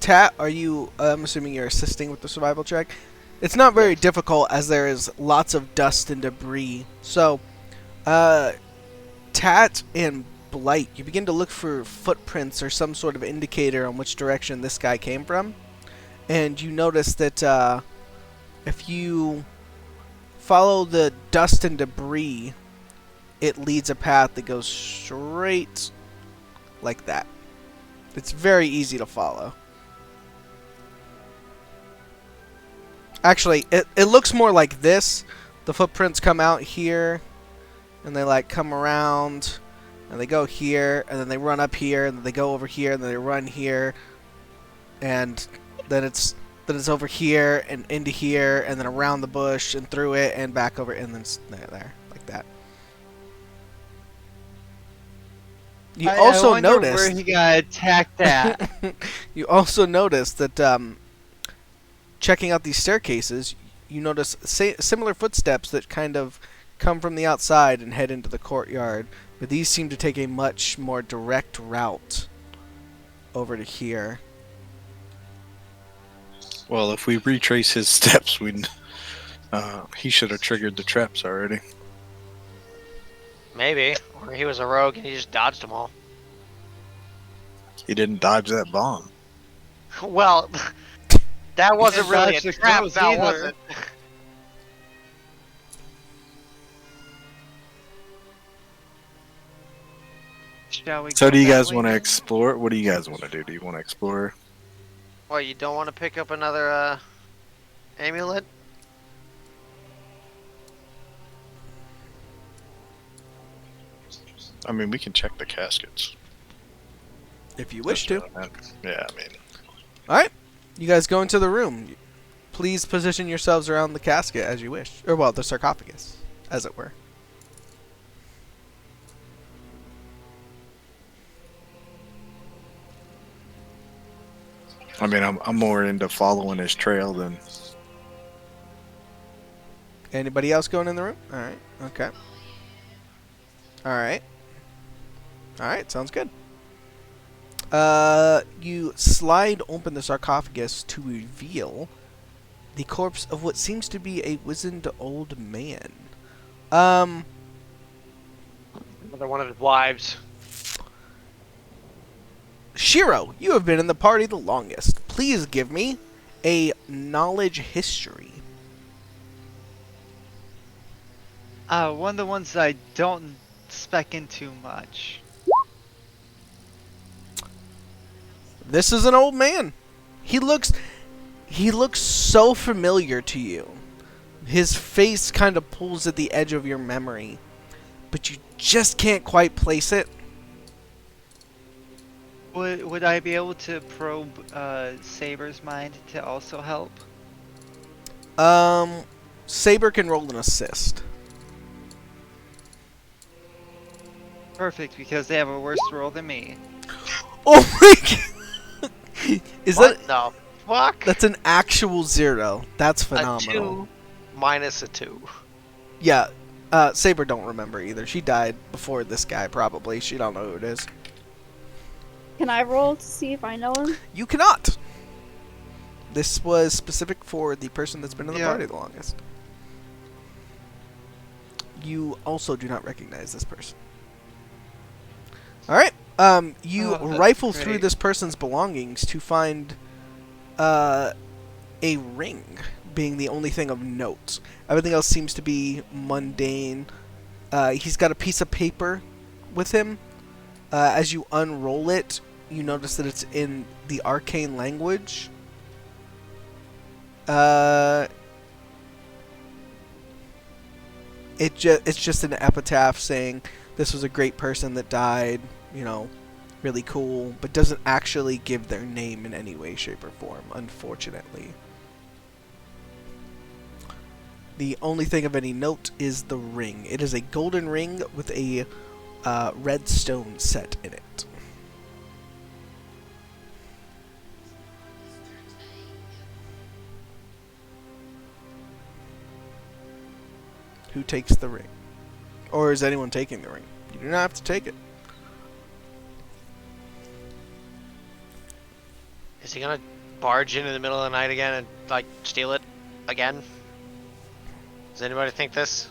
Tat, are you, I'm assuming you're assisting with the survival check? It's not very difficult as there is lots of dust and debris. So, Tat and Blight, you begin to look for footprints or some sort of indicator on which direction this guy came from. And you notice that if you follow the dust and debris, it leads a path that goes straight like that. It's very easy to follow. Actually, it looks more like this. The footprints come out here, and they like come around, and they go here, and then they run up here, and then they go over here, and then they run here, and then it's over here and into here, and then around the bush and through it and back over, and then there like that. You I also wonder noticed where he got attacked at. you also noticed that checking out these staircases, you notice similar footsteps that kind of come from the outside and head into the courtyard, but these seem to take a much more direct route over to here. Well, if we retrace his steps, he should have triggered the traps already. Maybe. Or he was a rogue and he just dodged them all. He didn't dodge that bomb. Well, that wasn't didn't really dodge a the trap, crows that either. wasn't. Shall we So go do you that guys way want to then? explore? What do you guys want to do? Do you want to explore? What, you don't want to pick up another amulet? I mean, we can check the caskets. If you wish to. Yeah, I mean, Alright, you guys go into the room. Please position yourselves around the casket as you wish. Or, well, the sarcophagus, as it were. I mean, I'm more into following his trail than. Anybody else going in the room? Alright, okay. Alright. Alright, sounds good. You slide open the sarcophagus to reveal the corpse of what seems to be a wizened old man. Another one of his wives. Shiro, you have been in the party the longest. Please give me a knowledge history. One of the ones I don't spec into much. This is an old man. He looks so familiar to you. His face kind of pulls at the edge of your memory, but you just can't quite place it. Would I be able to probe Saber's mind to also help? Saber can roll an assist. Perfect, because they have a worse roll than me. Oh my god! Is What that the fuck? that's an actual 0? That's A phenomenal. 2 minus a 2. Yeah, Saber don't remember either. She died before this guy, probably. She don't know who it is. Can I roll to see if I know him? You cannot! This was specific for the person that's been in the Yeah. party the longest. You also do not recognize this person. Alright, you Oh, that's rifle through great. this person's belongings to find a ring being the only thing of note. Everything else seems to be mundane. He's got a piece of paper with him. As you unroll it, you notice that it's in the arcane language. It's just an epitaph saying this was a great person that died, you know, really cool, but doesn't actually give their name in any way, shape, or form, unfortunately. The only thing of any note is the ring. It is a golden ring with a red stone set in it. Who takes the ring? Or is anyone taking the ring? You do not have to take it. Is he gonna barge in the middle of the night again and, like, steal it again? Does anybody think this?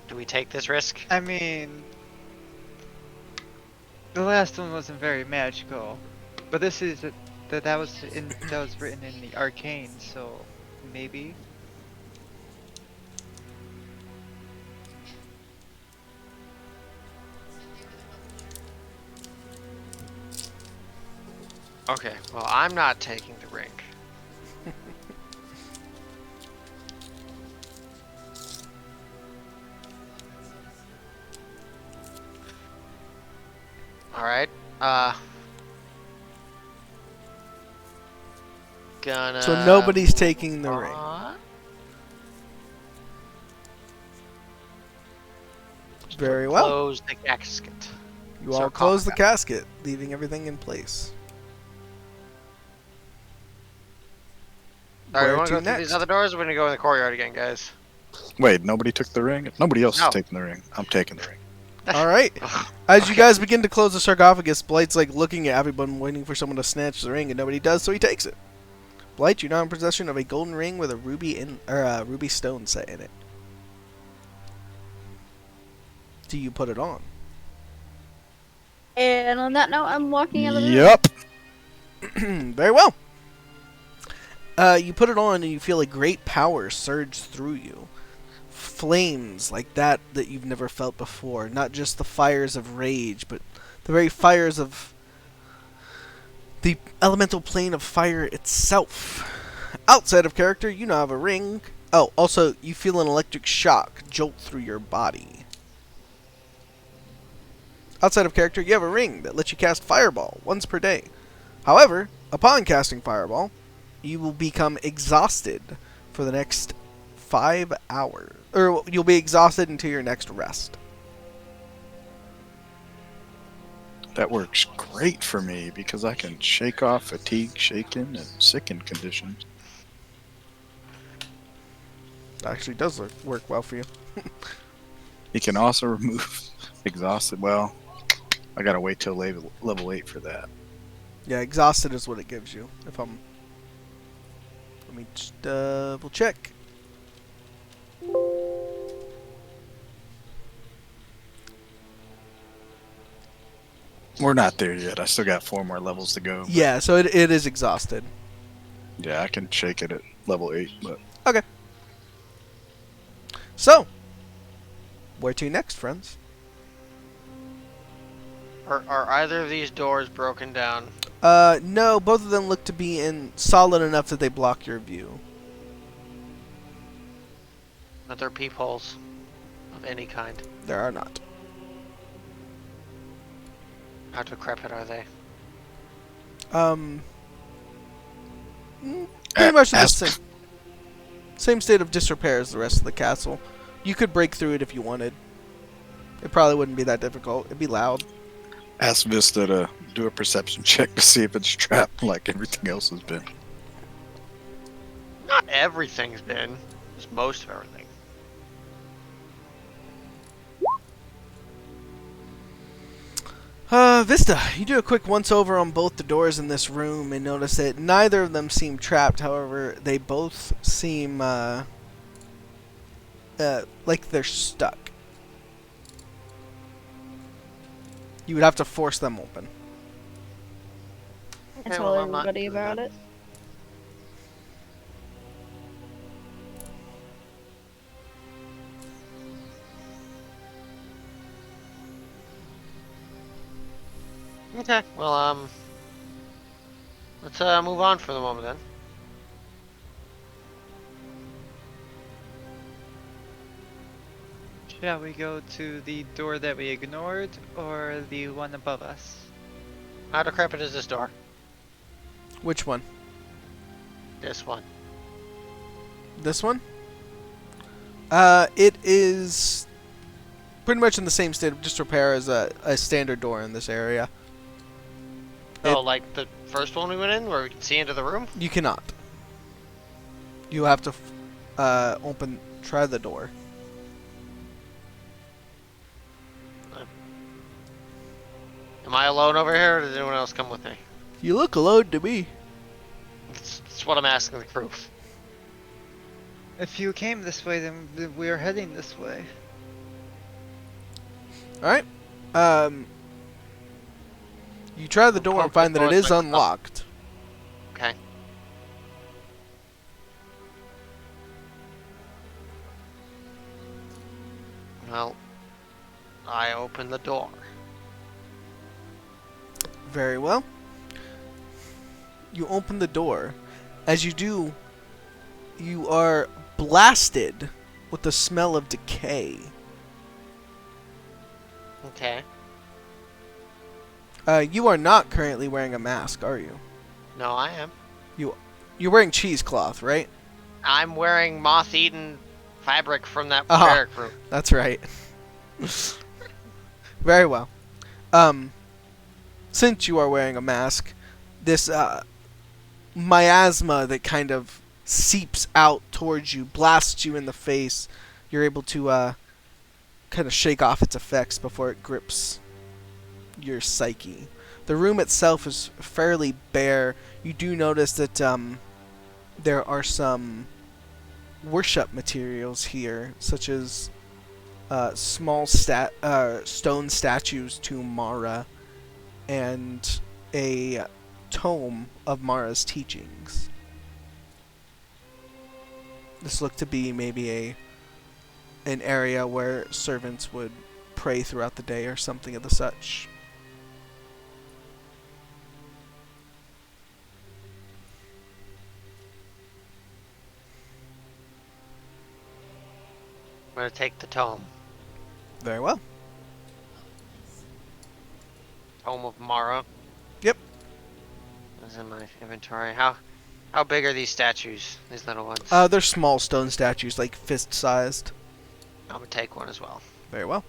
Do we take this risk? I mean, the last one wasn't very magical, but this is that was written in the arcane, so maybe. Okay, well, I'm not taking the ring. Alright, gonna... So nobody's taking the ring. Very well. Close the casket. You all close the sarcophagus. casket, leaving everything in place. Alright, we Where wanna to go through next? these other doors, or we're gonna go in the courtyard again, guys? Wait, nobody took the ring? Nobody else No. is taking the ring. I'm taking the ring. Alright. As you guys begin to close the sarcophagus, Blight's like looking at everyone, waiting for someone to snatch the ring, and nobody does, so he takes it. Blight, you're now in possession of a golden ring with a ruby stone set in it. Do you put it on? And on that note, I'm walking out of the room. Yep. Very well. You put it on and you feel a great power surge through you. Flames like that you've never felt before. Not just the fires of rage, but the very fires of the elemental plane of fire itself. Outside of character, you now have a ring. Oh, also, you feel an electric shock jolt through your body. Outside of character, you have a ring that lets you cast Fireball once per day. However, upon casting Fireball, you will become exhausted for the next 5 hours. Or you'll be exhausted until your next rest. That works great for me because I can shake off fatigue, shaken, and sicken conditions. That actually does work well for you. He can also remove exhausted. Well, I gotta wait till level 8 for that. Yeah, exhausted is what it gives you. If I'm... Let me just double check. We're not there yet. I still got 4 more levels to go. Yeah, so it is exhausted. Yeah, I can shake it at level 8, but Okay. So, where to next, friends? Are either of these doors broken down? No, both of them look to be in solid enough that they block your view. Are there peepholes of any kind? There are not. How decrepit are they? Pretty much in the ask- same state of disrepair as the rest of the castle. You could break through it if you wanted. It probably wouldn't be that difficult. It'd be loud. ask Vista to do a perception check to see if it's trapped like everything else has been. Not everything's been. Just most of everything. Vista, you do a quick once-over on both the doors in this room and notice that neither of them seem trapped. However, they both seem, like they're stuck. You would have to force them open. I tell everybody about it. Okay, well, let's move on for the moment then. Shall we go to the door that we ignored, or the one above us? How decrepit is this door? Which one? This one. This one? It is pretty much in the same state of disrepair as a standard door in this area. Oh, like the first one we went in, where we can see into the room? You cannot. You have to try the door. Am I alone over here, or does anyone else come with me? You look alone to me. That's what I'm asking the crew. If you came this way, then we're heading this way. Alright. You try the door and find that it is unlocked. Okay. Well, I open the door. Very well. You open the door. As you do, you are blasted with the smell of decay. Okay. You are not currently wearing a mask, are you? No, I am. You're wearing cheesecloth, right? I'm wearing moth-eaten fabric from that Uh-huh. barrack room. That's right. Very well. Since you are wearing a mask, this miasma that kind of seeps out towards you, blasts you in the face. You're able to kind of shake off its effects before it grips your psyche. The room itself is fairly bare. You do notice that there are some worship materials here, such as small stone statues to Mara and a tome of Mara's teachings. This looked to be maybe an area where servants would pray throughout the day or something of the such. I'm gonna take the tome. Very well. Tome of Mara. Yep. It's in my inventory. How How big are these statues? These little ones. They're small stone statues, like fist-sized. I'm gonna take one as well. Very well.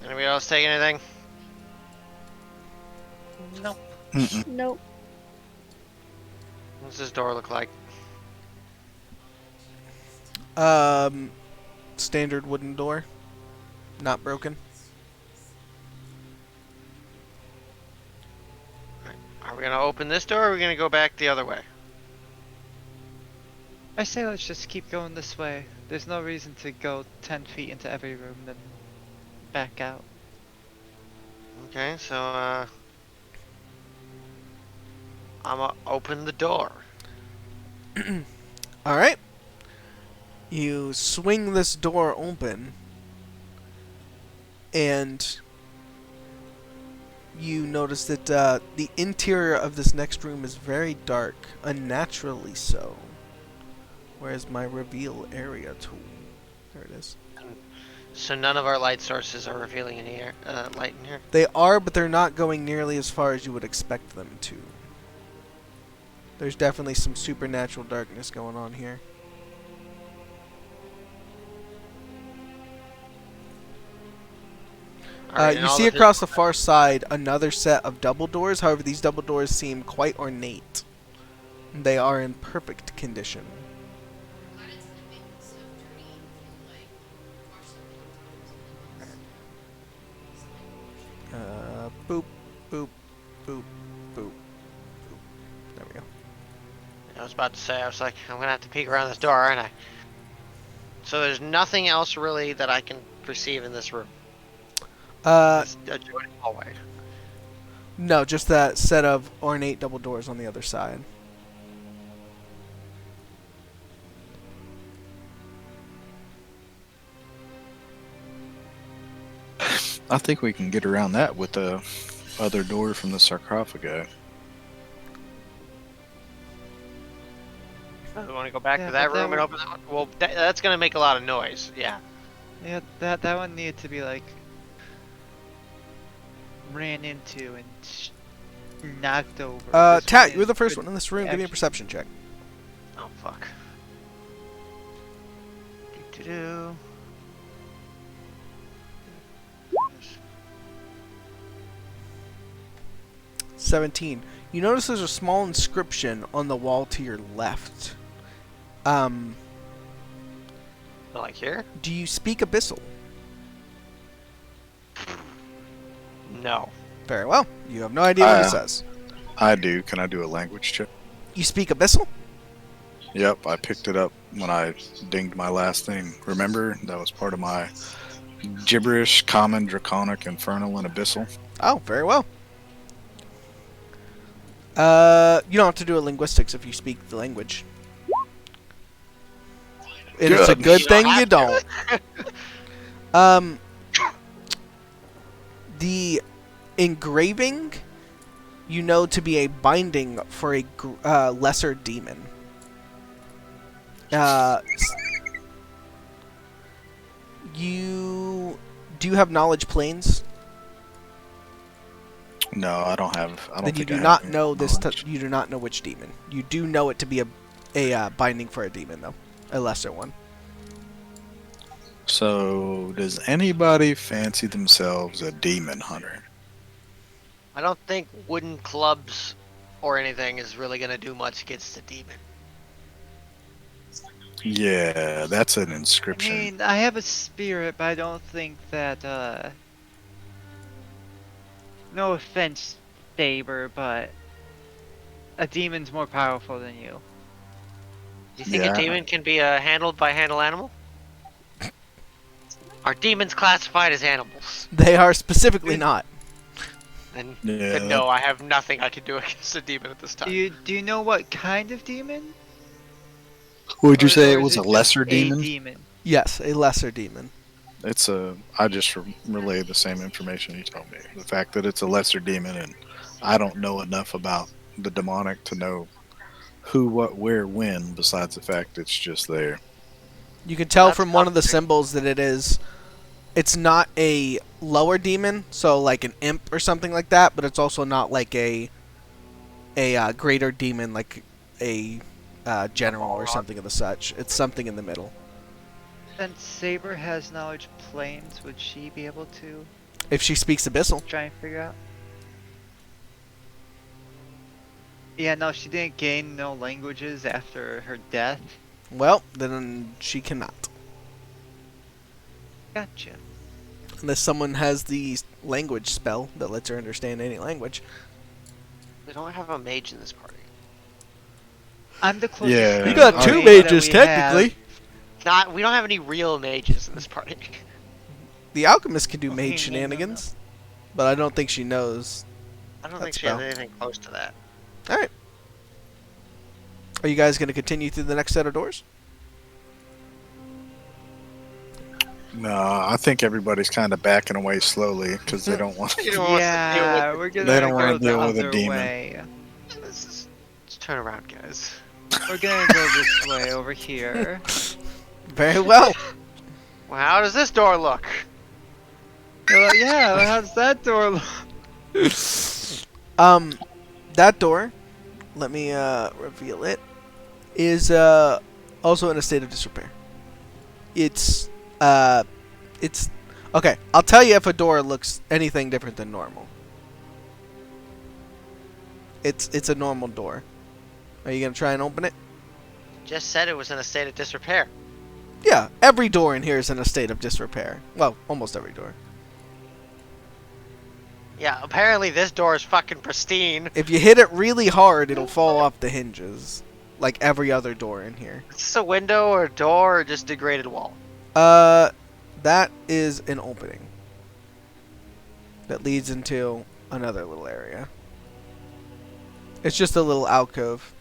Anybody else take anything? Nope. Mm-mm. Nope. What's this door look like? Standard wooden door. Not broken. Are we gonna open this door or are we gonna go back the other way? I say let's just keep going this way. There's no reason to go 10 feet into every room, then back out. Okay, so I'm gonna open the door. Alright. You swing this door open, and you notice that the interior of this next room is very dark, unnaturally so. Where's my reveal area tool? There it is. So none of our light sources are revealing any light in here. They are, but they're not going nearly as far as you would expect them to. There's definitely some supernatural darkness going on here. Alright, You see across the far side another set of double doors. However, these double doors seem quite ornate. They are in perfect condition. Boop, boop, boop, boop, boop. There we go. I was about to say, I was like, I'm gonna have to peek around this door, aren't I? So there's nothing else really that I can perceive in this room. It's a joint hallway. No, just that set of ornate double doors on the other side. I think we can get around that with the other door from the sarcophagi. We want to go back Yeah, to that but that room and one- open that one? Well, that's gonna make a lot of noise. Yeah. Yeah, that one needed to be like ran into and knocked over. This Tat, one you're the is first good one in this room. Give me a action. perception check. Oh fuck. Do-do-do. 17. You notice there's a small inscription on the wall to your left. Like here? Do you speak Abyssal? No. Very well. You have no idea what it Uh, says. I do. Can I do a language check? You speak Abyssal? Yep, I picked it up when I dinged my last thing. Remember? That was part of my gibberish, common, draconic, infernal, and abyssal. Oh, very well. You don't have to do a linguistics if you speak the language. And it's a Good. good You thing don't you have don't. The engraving, you know to be a binding for a lesser demon. Do you have knowledge planes? No, I don't have. I don't Then you think I do have not any know this. knowledge. You do not know which demon. You do know it to be a binding for a demon, though, a lesser one. So, does anybody fancy themselves a demon hunter? I don't think wooden clubs or anything is really gonna do much against the demon. Yeah, that's an I inscription. mean, I have a spirit, but I don't think that, no offense, Faber, but a demon's more powerful than you. Do you think Yeah. a demon can be handled by handle animal? Are demons classified as animals? They are specifically not. And Yeah, no, I have nothing I can do against a demon at this time. Do you know what kind of demon? would you Or- say or it is was a just lesser a demon? demon? Yes, a lesser demon. It's a. I just relayed the same information you told me. The fact that it's a lesser demon, and I don't know enough about the demonic to know who, what, where, when. Besides the fact it's just there. You can tell That's from one of the complicated. symbols that it is it's not a lower demon, so like an imp or something like that, but it's also not like a greater demon, like a general or something of the such. It's something in the middle. Since Saber has knowledge of planes, would she be able to If she speaks Abyssal. try and figure out? Yeah, no, she didn't gain no languages after her death. Well, then she cannot. Gotcha. Unless someone has the language spell that lets her understand any language. We don't have a mage in this party. I'm the closest. Yeah. You got I- two mage that mages, we technically. We don't have any real mages in this party. The alchemist can do Okay, mage no, no, shenanigans, but I don't think she knows. I don't That think she has spell. anything close to that. Alright. Are you guys going to continue through the next set of doors? No, I think everybody's kind of backing away slowly because they don't want. You don't want us to deal with Yeah, we're gonna They don't go wanna the deal with a other demon. way. Let's turn around, guys. We're gonna go this way over here. Very well. Well, how does this door look? You're like, yeah, how's that door look? That door, let me reveal it, is also in a state of disrepair. It's okay. I'll tell you if a door looks anything different than normal. It's a normal door. Are you gonna try and open it? Just said it was in a state of disrepair. Yeah, every door in here is in a state of disrepair. Well, almost every door. Yeah, apparently this door is fucking pristine. If you hit it really hard, it'll fall off the hinges, like every other door in here. Is this a window or a door or just degraded wall? That is an opening that leads into another little area. It's just a little alcove.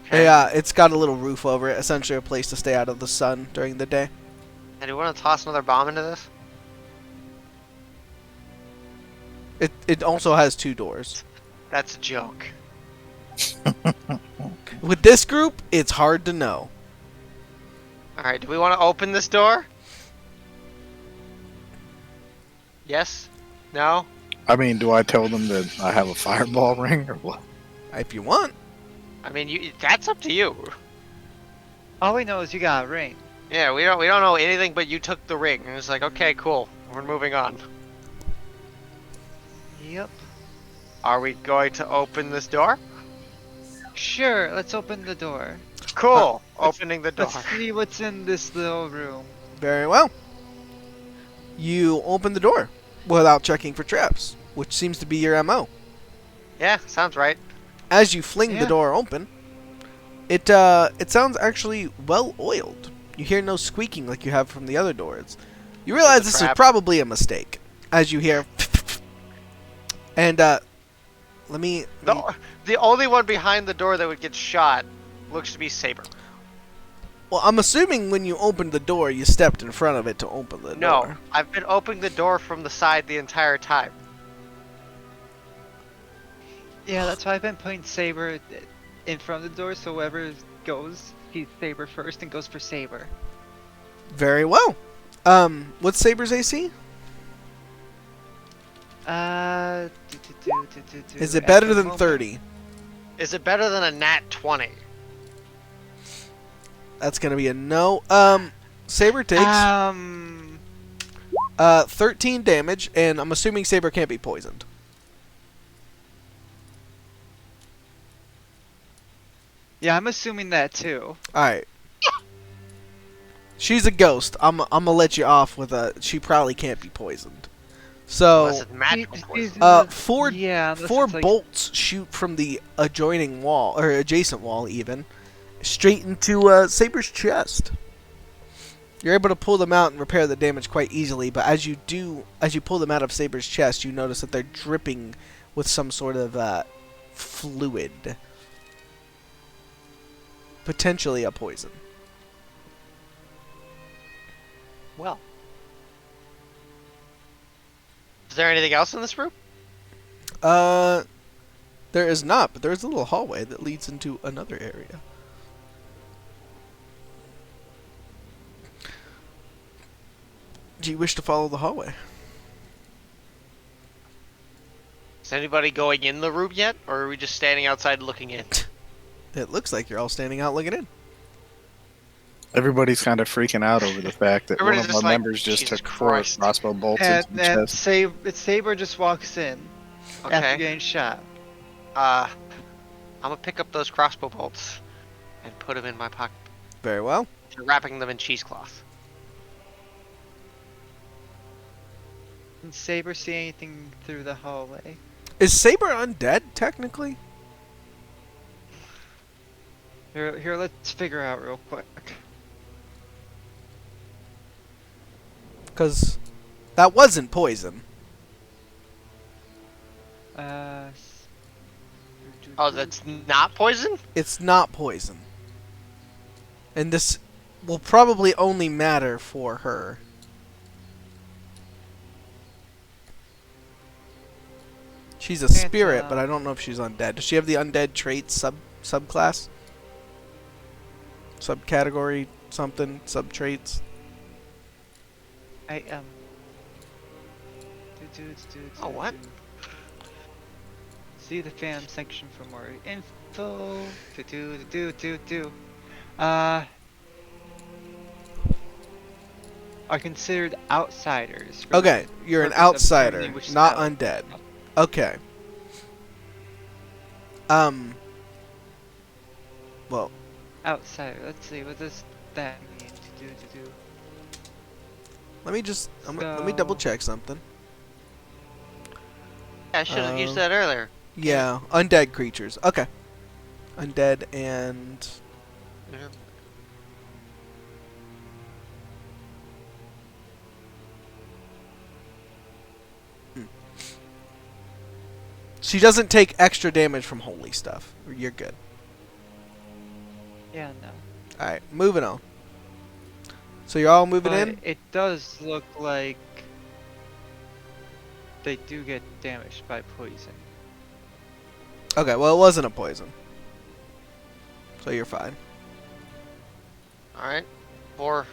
Okay. Yeah, it's got a little roof over it, essentially a place to stay out of the sun during the day. And do you want to toss another bomb into this? It also has two doors. That's a joke. With this group, it's hard to know. Alright, do we want to open this door? Yes? No? I mean, do I tell them that I have a fireball ring or what? If you want. I mean, that's up to you. All we know is you got a ring. Yeah, we don't know anything but you took the ring. And it's like, okay, cool. We're moving on. Yep. Are we going to open this door? Sure, let's open the door. Cool. Opening the door. Let's see what's in this little room. Very well. You open the door without checking for traps, which seems to be your MO. Yeah, sounds right. As you fling the Yeah. door open, it sounds actually well oiled. You hear no squeaking like you have from the other doors. You realize this is trap. probably a mistake. As you hear, and let me. The only one behind the door that would get shot looks to be Saber. Well, I'm assuming when you opened the door, you stepped in front of it to open the No, door. I've been opening the door from the side the entire time. Yeah, that's why I've been putting Saber in front of the door, so whoever goes, sees Saber first and goes for Saber. Very well. What's Saber's AC? Is it At better the than moment- 30? Is it better than a nat 20? That's gonna be a no. Saber takes 13 damage, and I'm assuming Saber can't be poisoned. Yeah, I'm assuming that too. Alright. She's a ghost. I'm gonna let you off with a. She probably can't be poisoned. Unless So, it's magical poison. four yeah, unless four it's like- bolts shoot from the adjoining wall, or adjacent wall even, straight into Saber's chest. You're able to pull them out and repair the damage quite easily, but as you pull them out of Saber's chest, you notice that they're dripping with some sort of fluid. Potentially a poison. Well. Is there anything else in this room? There is not, but there's a little hallway that leads into another area. do you wish to follow the hallway? Is anybody going in the room yet, or are we just standing outside looking in? It looks like you're all standing out looking in. Everybody's kind of freaking out over the fact that one Everybody's of just our like, members just Jesus took 4 Christ. crossbow bolts into the And chest. Saber just walks in after Okay. getting shot. I'm gonna pick up those crossbow bolts and put them in my pocket, Very well. wrapping them in cheesecloth. Can Saber see anything through the hallway? Is Saber undead, technically? Here, let's figure out real quick. Because that wasn't poison. Oh, that's not poison? It's not poison. And this will probably only matter for her. She's a spirit, but I don't know if she's undead. Does she have the undead trait subclass? Subcategory something? Subtraits? I Oh, what? See the fam section for more info. Are considered outsiders. for Okay, the you're an purpose of outsider, determining which not spell- undead. Okay. Well, Outsider. Let's see what does that mean. let me double check something. Yeah, I should have used Um, that earlier. Yeah, undead creatures. Okay. Undead and Yeah. she doesn't take extra damage from holy stuff. You're good. Yeah, no. Alright, moving on. So you're all moving But in? it does look like they do get damaged by poison. Okay, well it wasn't a poison. So you're fine. Alright. Four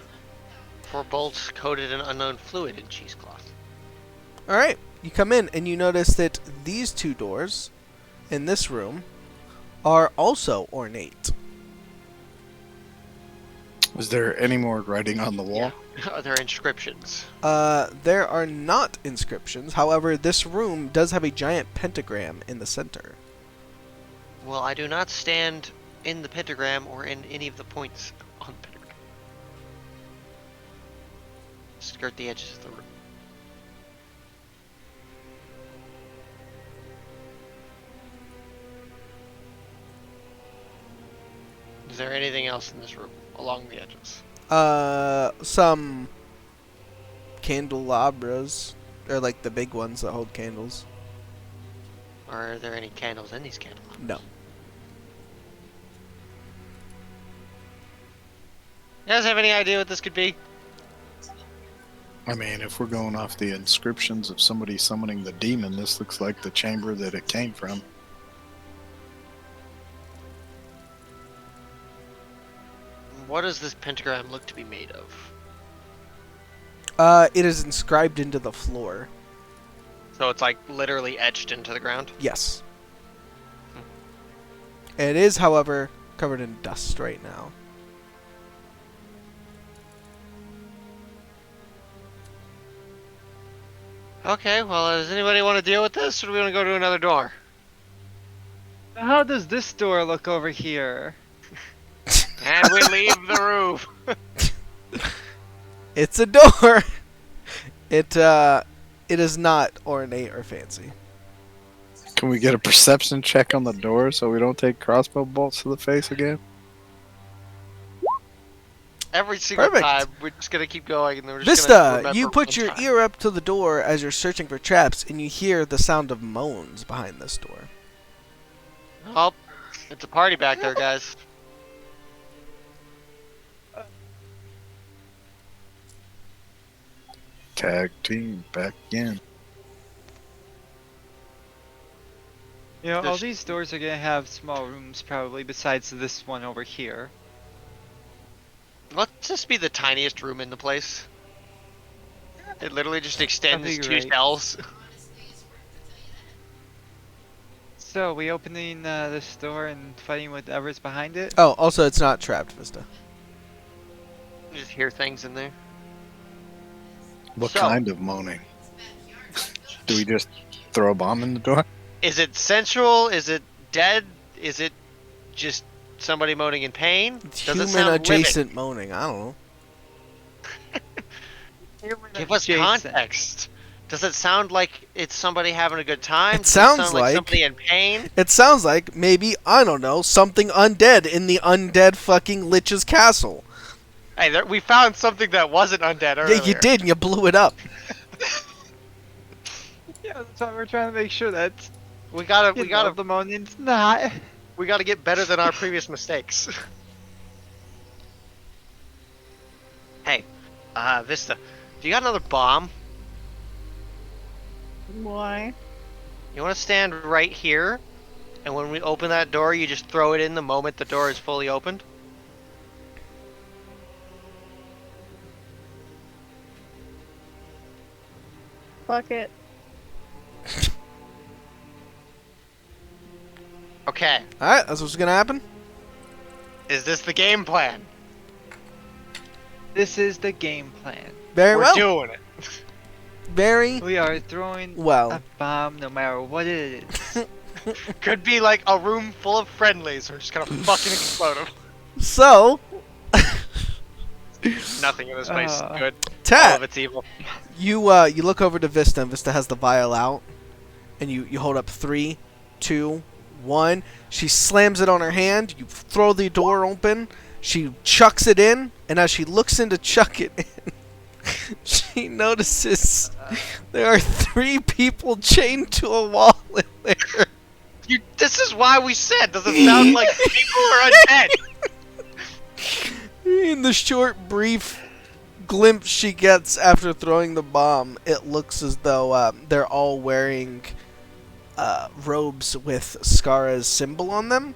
bolts coated in unknown fluid in cheesecloth. Alright, you come in and you notice that these two doors in this room are also ornate. Is there any more writing on the wall? Are there inscriptions? There are not inscriptions. However, this room does have a giant pentagram in the center. Well, I do not stand in the pentagram or in any of the points on the pentagram. Skirt the edges of the room. Is there anything else in this room along the edges? Some candelabras. They're like the big ones that hold candles. Are there any candles in these candelabras? No. You guys have any idea what this could be? I mean, if we're going off the inscriptions of somebody summoning the demon, this looks like the chamber that it came from. What does this pentagram look to be made of? It is inscribed into the floor. So it's like literally etched into the ground? Yes. It is, however, covered in dust right now. Okay, well, does anybody want to deal with this, or do we want to go to another door? How does this door look over here? And we leave the room. It's a door. It is not ornate or fancy. Can we get a perception check on the door so we don't take crossbow bolts to the face again? Every single Perfect. time, we're just gonna keep going, and then we're just gonna Vista, remember you put one your time. ear up to the door as you're searching for traps, and you hear the sound of moans behind this door. Oh, it's a party back there, guys. Tag team back in. You know, all There's- these doors are gonna have small rooms probably besides this one over here. Let's just be the tiniest room in the place. It literally just extends That'd be 2 great. shelves. So, we opening this door and fighting whatever's behind it? Oh, also it's not trapped, Vista. You just hear things in there. What So- kind of moaning? Do we just throw a bomb in the door? Is it sensual? Is it dead? Is it just somebody moaning in pain? It's Does it human sound adjacent moaning. I don't know. living? Give us Adjacent. context. Does it sound like it's somebody having a good time? It Does sounds sound like- somebody in pain. It sounds like maybe, I don't know, something undead in the undead fucking Lich's castle. Hey, we found something that wasn't undead earlier. Yeah, you did, and you blew it up. Yeah, that's why we're trying to make sure that We gotta the moaning's not. we gotta get better than our previous mistakes. Hey, Vista, do you got another bomb? Why? You want to stand right here, and when we open that door, you just throw it in the moment the door is fully opened? Fuck it. Okay, Alright, that's what's gonna happen. is this the game plan? This is the game plan. Very We're well. doing it. Very We are throwing well. a bomb no matter what it is. Could be like a room full of friendlies. We're just gonna fucking explode them. So, Nothing in this place is good. All Tat, of it's evil. you look over to Vista, and Vista has the vial out, and you hold up 3, 2, 1. She slams it on her hand. You throw the door open. She chucks it in, and as she looks in to chuck it in, she notices there are 3 people chained to a wall in there. This is why we said, does it sound like people are undead? In the short, brief glimpse she gets after throwing the bomb, it looks as though they're all wearing robes with Skara's symbol on them.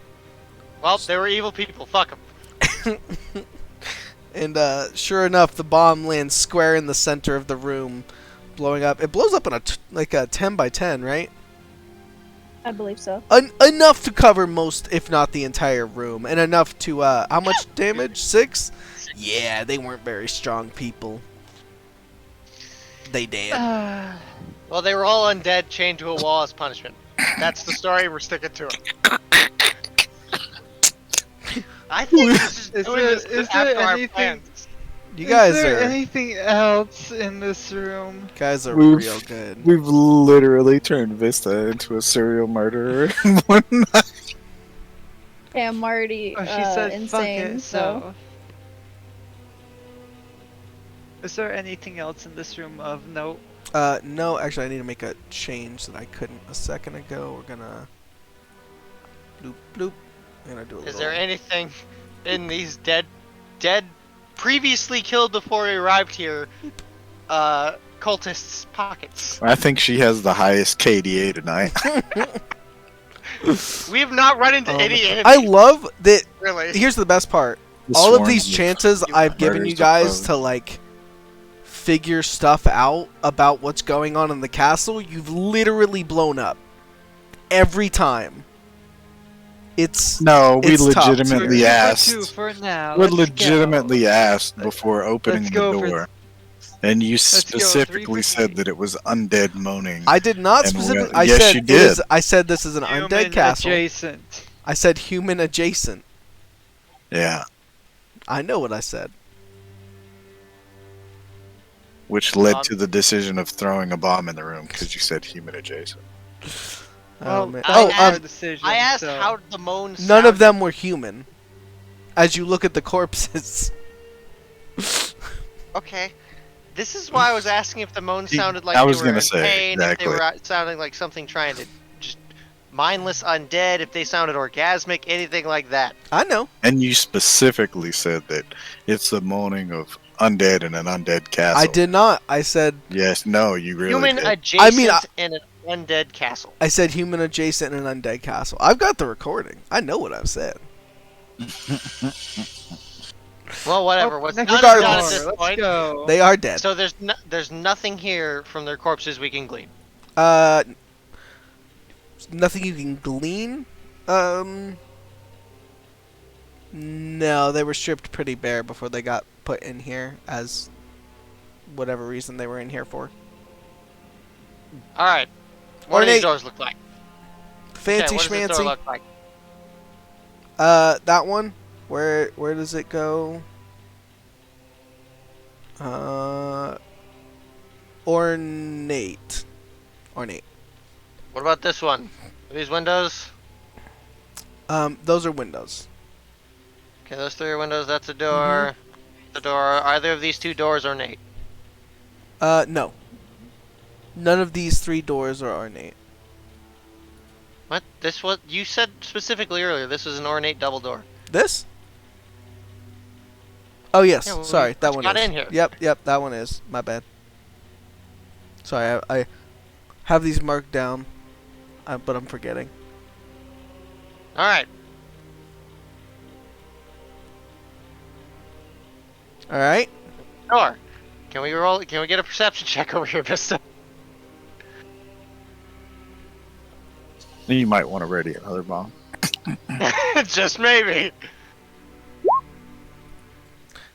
Well, they were evil people. Fuck them. And sure enough, the bomb lands square in the center of the room, blowing up. It blows up in a 10 by 10, right? I believe so. Enough to cover most, if not the entire room, and enough to how much damage? 6? Yeah, they weren't very strong people. They did. Well, they were all undead, chained to a wall as punishment. That's the story. We're sticking to it. I think this is doing this after our plans. You guys is there are anything else in this room? real good. We've literally turned Vista into a serial murderer in one night. Okay, I'm already Oh, she said insane, fuck it, so. Is there anything else in this room of note? No, actually, I need to make a change that I couldn't a second ago. We're gonna bloop bloop. I'm gonna do a Is little. there anything in these dead, previously killed before we arrived here, cultists' pockets? I think she has the highest KDA tonight. We have not run into any enemies. I love that. really. Here's the best part. The All of swarm these chances I've given murders you the guys foes. to like figure stuff out about what's going on in the castle, you've literally blown up every time. It's No, we It's tough. legitimately Two asked. for now. We Let's legitimately asked before opening Let's the go for door. And you go, 3 specifically for said 3. that it was undead moaning. I did not And specifically. we- I yes, said you it is. did. I said this is an Human undead castle. adjacent. I said human adjacent. Yeah. I know what I said. Which led to the decision of throwing a bomb in the room because you said human adjacent. Well, man. I Oh, asked- our decision, I asked so- how the moan sounded. none of them were human. As you look at the corpses. Okay. This is why I was asking if the moan sounded like I they was were gonna in say, pain, exactly. if they were sounding like something trying to just mindless undead, if they sounded orgasmic, anything like that. I know. And you specifically said that it's the moaning of undead in an undead castle. I did not. I said Yes, no, you really Human did. adjacent in an undead castle. I said human adjacent in an undead castle. I've got the recording. I know what I've said. Well, whatever. Oh, What's next done is regardless. done at this Let's point. go. They are dead. So there's nothing here from their corpses we can glean. Uh, nothing you can glean. No, they were stripped pretty bare before they got put in here as whatever reason they were in here for. All right. What do Ornate. these doors look like? Fancy Okay, what does this door schmancy. look like? That one. Where does it go? Ornate. Ornate. What about this one? Are these windows? Those are windows. Okay, those three are windows. That's a door. The door. Are either of these two doors ornate? No. None of these three doors are ornate. What? This was you said specifically earlier. This was an ornate double door. This? Oh yes. Yeah, well, Sorry, that it's one got is. in here. Yep, that one is. My bad. Sorry, I have these marked down, but I'm forgetting. All right. All right. Door. Can we roll? Can we get a perception check over here, Vista? You might want to ready another bomb. Just maybe.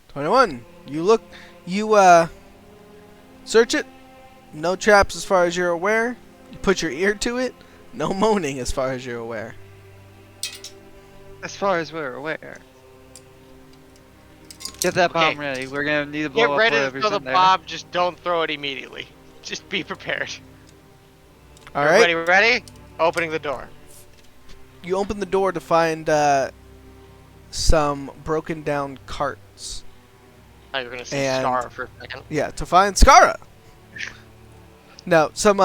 21. You search it. No traps as far as you're aware. You put your ear to it. No moaning as far as you're aware. As far as we're aware. Get that Okay. bomb ready. We're gonna need to blow Get up ready to whatever's throw the in there. bomb. Just don't throw it immediately. Just be prepared. All right. Everybody ready? Opening the door. You open the door to find some broken down carts. Oh, you're gonna say And- Scar for a second. Yeah, to find Skara. No, some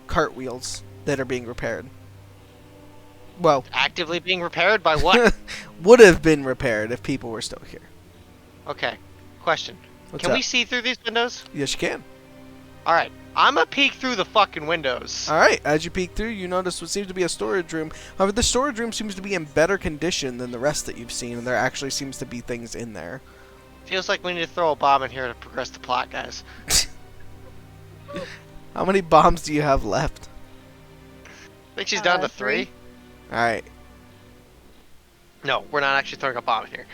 cartwheels that are being repaired. Well, Actively being repaired by what? would have been repaired if people were still here. Okay. Question. What's Can up? we see through these windows? Yes, you can. All right. I'm gonna peek through the fucking windows. All right. As you peek through, you notice what seems to be a storage room. However, the storage room seems to be in better condition than the rest that you've seen, and there actually seems to be things in there. Feels like we need to throw a bomb in here to progress the plot, guys. How many bombs do you have left? I think she's down to 3. All right. No, we're not actually throwing a bomb in here.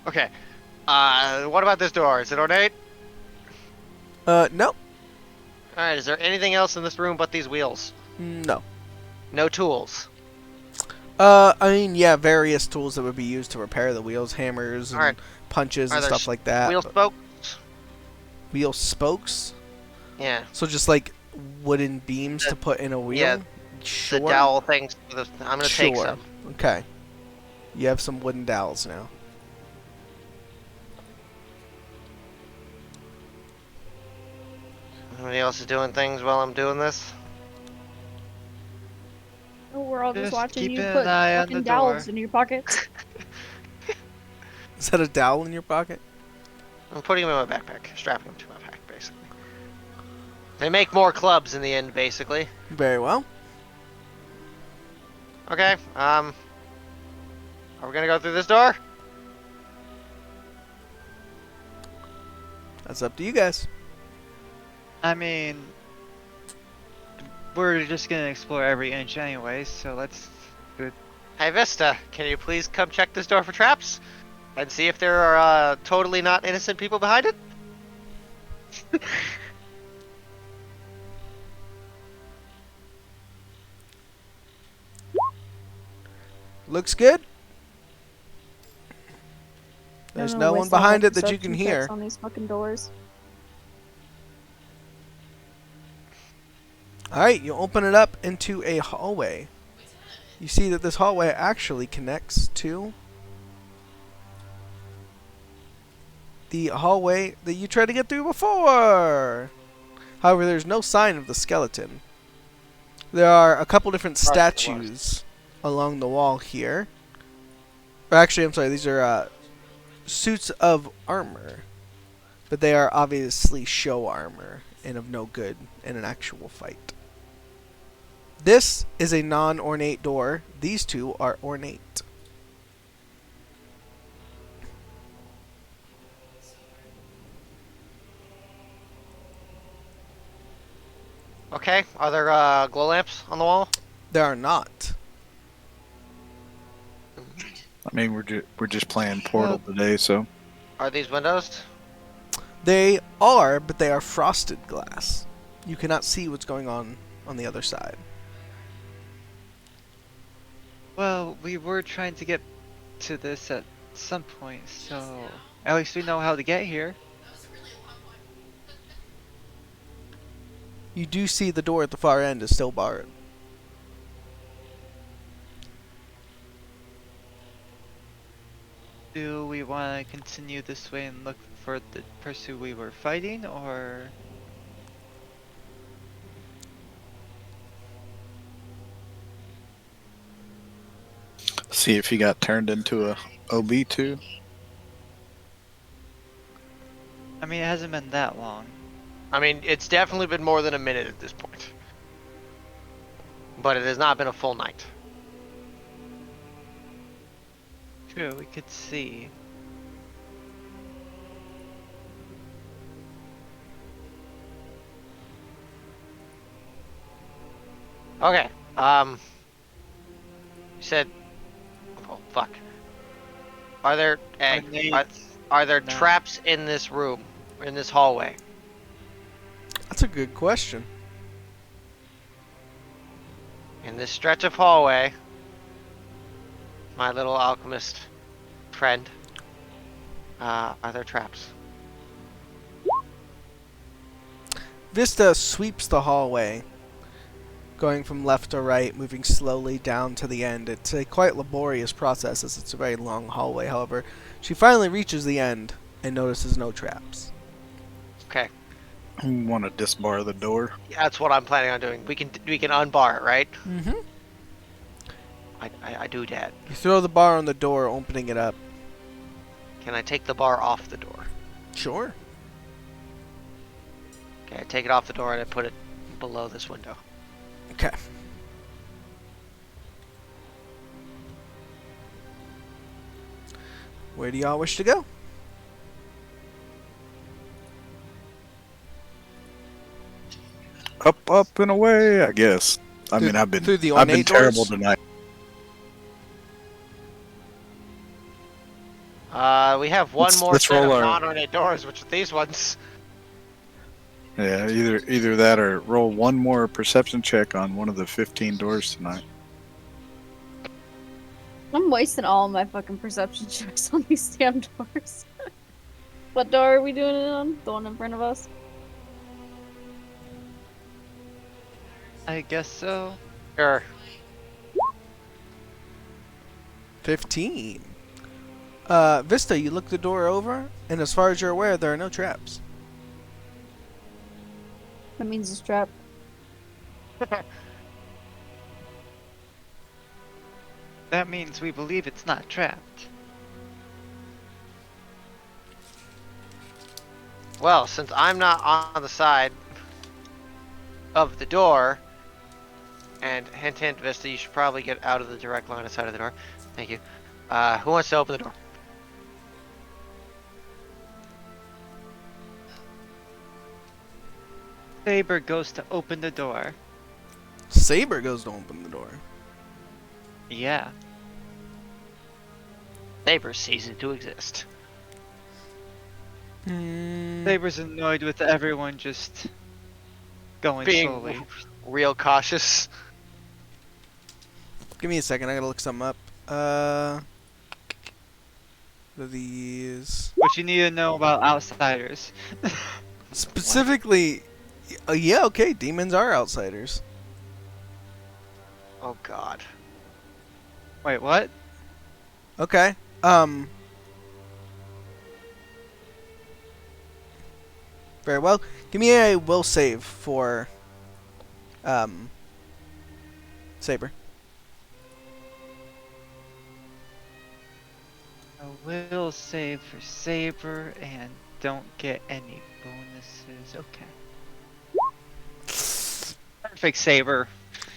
Okay. What about this door? Is it ornate? No. Alright, is there anything else in this room but these wheels? No. No tools. I mean, yeah, various tools that would be used to repair the wheels, hammers, and Alright. punches Are and there stuff like that. Wheel but- spokes? wheel spokes? Yeah. So just like wooden beams to put in a wheel? yeah, Sure. The dowel things. I'm gonna take Sure. some. Okay. You have some wooden dowels now. Anybody else is doing things while I'm doing this? Oh, we're all just Just watching keep you an put eye on fucking the dowels door. in your pockets. Is that a dowel in your pocket? I'm putting them in my backpack, strapping them to my back, basically. They make more clubs in the end, basically. Very well. Okay, are we gonna go through this door? That's up to you guys. I mean, we're just gonna explore every inch anyway, so let's do it. Hey Vista, can you please come check this door for traps? And see if there are totally not innocent people behind it? Looks good. I There's don't no know, one waste all behind my it that you can perception hear. checks on these fucking doors. Alright, you open it up into a hallway. You see that this hallway actually connects to the hallway that you tried to get through before. However, there's no sign of the skeleton. There are a couple different statues along the wall here. Or actually, I'm sorry, these are suits of armor. But they are obviously show armor and of no good in an actual fight. This is a non-ornate door. These two are ornate. Are there glow lamps on the wall? There are not. I mean, we're just playing Portal today, so Are these windows? They are, but they are frosted glass. You cannot see what's going on the other side. Well, we were trying to get to this at some point, so at least we know how to get here. You do see the door at the far end is still barred. Do we want to continue this way and look for the person we were fighting, or? see if he got turned into a OB2. I mean, it hasn't been that long. I mean, it's definitely been more than a minute at this point. But it has not been a full night. True, we could see. Okay, you said, oh fuck. Are there, are there No. traps in this room, in this hallway? That's a good question. In this stretch of hallway, my little alchemist friend, are there traps? Vista sweeps the hallway, going from left to right, moving slowly down to the end. It's a quite laborious process as it's a very long hallway. However, she finally reaches the end and notices no traps. Okay, Want to disbar the door? that's what I'm planning on doing. We can unbar it, right? Mm-hmm. I do that. You throw the bar on the door, opening it up. Can I take the bar off the door? Sure. Okay, I take it off the door and I put it below this window. Okay. Where do y'all wish to go? Up and away, I guess. I mean, I've been through the I've been ornate terrible doors? tonight. We have one more Let's set of roll our- non-ornate doors, which are these ones. Yeah, either that or roll one more perception check on one of the 15 doors tonight. I'm wasting all my fucking perception checks on these damn doors. What door are we doing it on? The one in front of us? I guess so. Sure. 15. Vista, you look the door over, and as far as you're aware, there are no traps. That means it's trapped. That means we believe it's not trapped. Well, since I'm not on the side of the door, and hint hint, Vista, you should probably get out of the direct line of sight of the door. Thank you. Who wants to open the door? Saber goes to open the door. Saber goes to open the door. Yeah. Neighbor ceases to exist. Saber's annoyed with everyone just going Being slowly. real cautious. Give me a second, I gotta look something up. What are these? What you need to know about outsiders. Specifically, yeah, okay, demons are outsiders. Oh god. Wait, what? Okay, very well. Give me a will save for, Saber. I will save for Saber and don't get any bonuses. Okay. Perfect, Saber.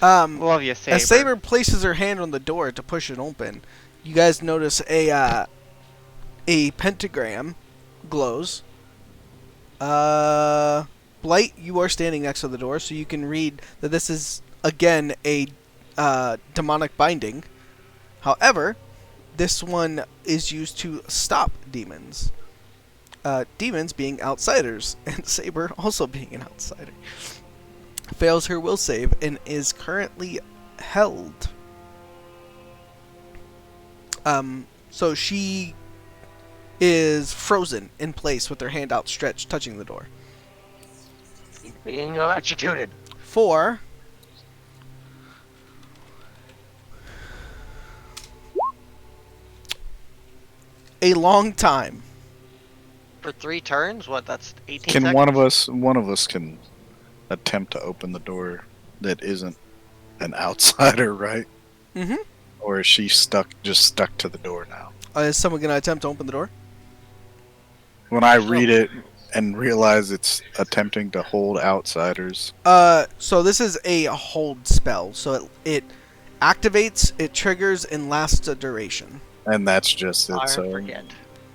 Love you, Saber. As Saber places her hand on the door to push it open, you guys notice a pentagram glows. Blight, you are standing next to the door, so you can read that this is, again, a demonic binding. However, this one is used to stop demons. Demons being outsiders, and Saber also being an outsider. Fails her will save and is currently held. So she is frozen in place with her hand outstretched, touching the door. Being electrocuted. For a long time. For 3 turns? What, that's 18 Can seconds? one of us can attempt to open the door that isn't an outsider, right? Mm-hmm. Or is she just stuck to the door now? Is someone going to attempt to open the door? When I read it and realize it's attempting to hold outsiders, So this is a hold spell. So it activates, it triggers, and lasts a duration. and that's just it. Fire So and forget.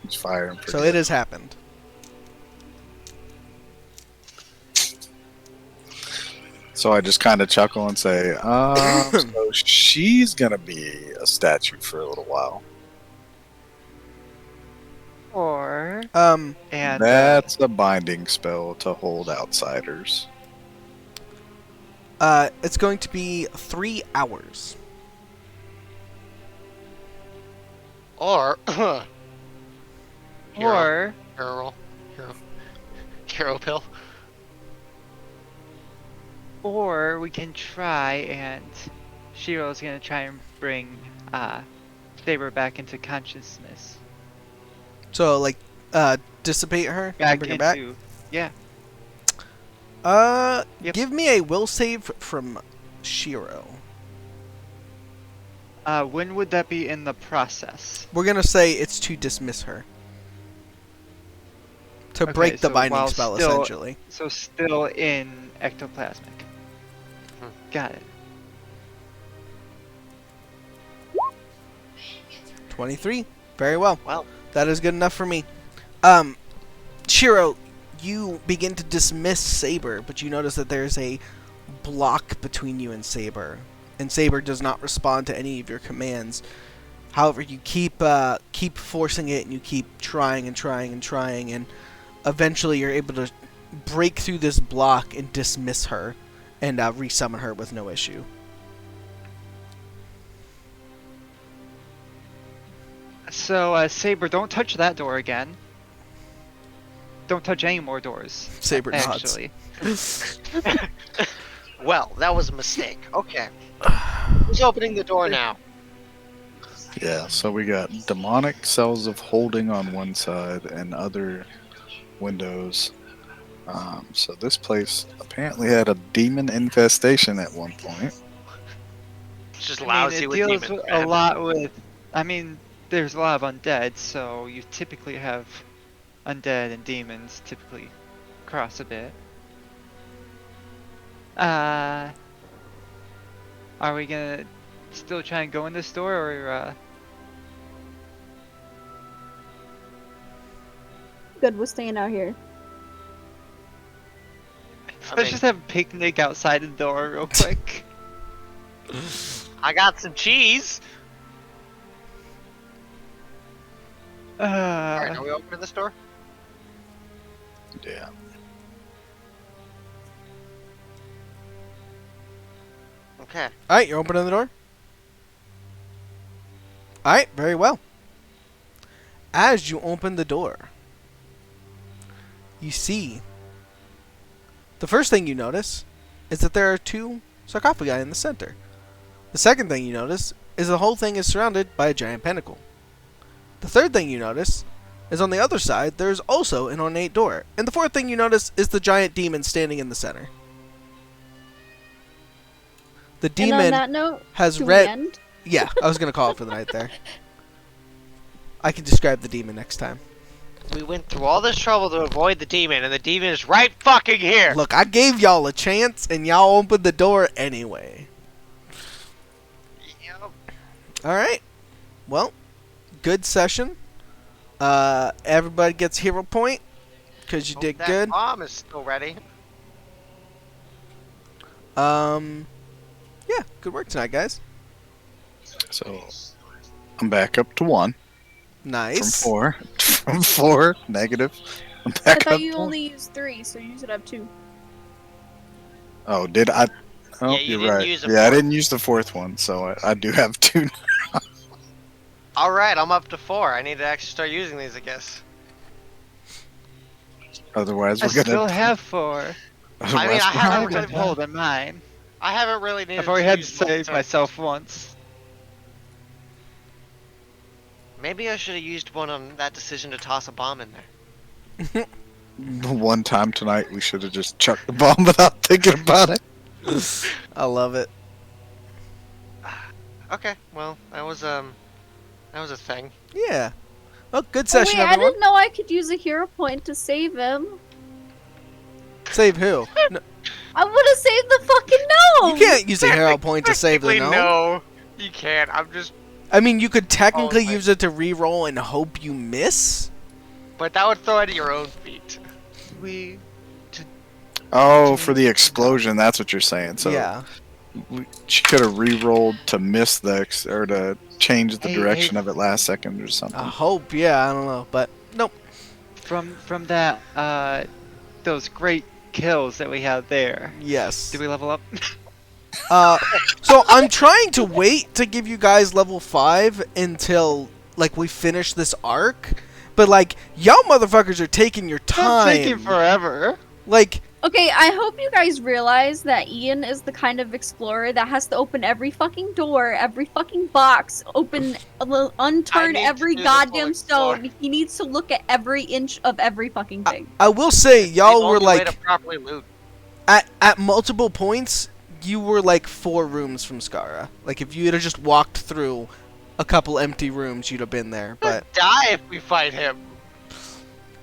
it's fire and So forget. it has happened. So I just kind of chuckle and say, so she's gonna be a statue for a little while. Or Um, and That's a binding spell to hold outsiders. it's going to be 3 hours. Or or hero pill. or we can try and Shiro's gonna try and bring Saber back into consciousness. So like, dissipate her, Back bring her into back. Yep. Give me a will save from Shiro. When would that be in the process? We're gonna say it's to dismiss her. To Okay, break the so binding while spell, still- essentially. So still in ectoplasmic. Got it. 23. Very well. Well, That is good enough for me. Shiro, you begin to dismiss Saber, but you notice that there's a block between you and Saber. And Saber does not respond to any of your commands. However, you keep forcing it, and you keep trying and trying and trying, and eventually you're able to break through this block and dismiss her, and resummon her with no issue. So Saber, don't touch that door again. Don't touch any more doors. Saber nods. Actually. well, that was a mistake. Okay. Who's opening the door now? Yeah, so we got demonic cells of holding on one side and other windows. So this place apparently had a demon infestation at one point. It's just I lousy mean, it with deals demons. a lot with. I mean, there's a lot of undead, so you typically have undead and demons typically cross a bit. Are we gonna still try and go in this door, or Good, we're staying out here. let's just have a picnic outside the door real quick? I got some cheese. Alright, are we opening this door? Yeah. Okay. Alright, you're opening the door? Alright, very well. As you open the door, you see... The first thing you notice is that there are 2 sarcophagi in the center. The second thing you notice is the whole thing is surrounded by a giant pentacle. The third thing you notice is on the other side there is also an ornate door. And the fourth thing you notice is the giant demon standing in the center. The And on demon that note, has should red... we end? Yeah, I was gonna call it for the night there. I can describe the demon next time. We went through all this trouble to avoid the demon, and the demon is right fucking here! Look, I gave y'all a chance, and y'all opened the door anyway. Yep. Alright. Well, good session. Everybody gets hero point, because you Hope did that good. bomb is still ready. Yeah, good work tonight, guys. So I'm back up to 1 from Nice. 4. From 4, negative. I'm I back thought up you to 1. only used 3, so you should have 2. Oh, did I? Oh, Yeah, you you're didn't right. use a Yeah, I fourth. didn't use the 4th one, so I do have 2. All right, I'm up to 4. I need to actually start using these, I guess. Otherwise, I we're still gonna. have 4. I mean, Otherwise, I we're haven't I've gonna been really, die. holding mine. I haven't really needed I've already to had to use both save turns. myself once. Maybe I should have used one on that decision to toss a bomb in there. One time tonight, we should have just chucked the bomb without thinking about it. I love it. Okay, well, that was a thing. Yeah. Well, good Oh session, wait, I everyone. didn't know I could use a hero point to save him. Save who? No, I would have saved the fucking gnome! you can't use a hero point to save the Technically, gnome. no, you can't. I'm just, I mean, you could technically my- use it to re-roll and hope you miss. but that would throw it at your own feet. We Oh, for the explosion, that's what you're saying. So Yeah. she could have re-rolled to miss or to change the Hey, direction hey. of it last second or something. I hope, yeah, I don't know. But, nope. from that those great kills that we had there. Yes. Did we level up? So I'm trying to wait to give you guys level 5 until, like, we finish this arc. But, like, y'all motherfuckers are taking your It's time. taking forever. Like, Okay, I hope you guys realize that Ian is the kind of explorer that has to open every fucking door, every fucking box, unturn need every to do the full goddamn explore. stone. He needs to look at every inch of every fucking thing. I will say, y'all The were, only way to like, properly loot. at multiple points, you were, like, 4 rooms from Skara. Like, if you had just walked through a couple empty rooms, you'd have been there. But, Die if we fight him.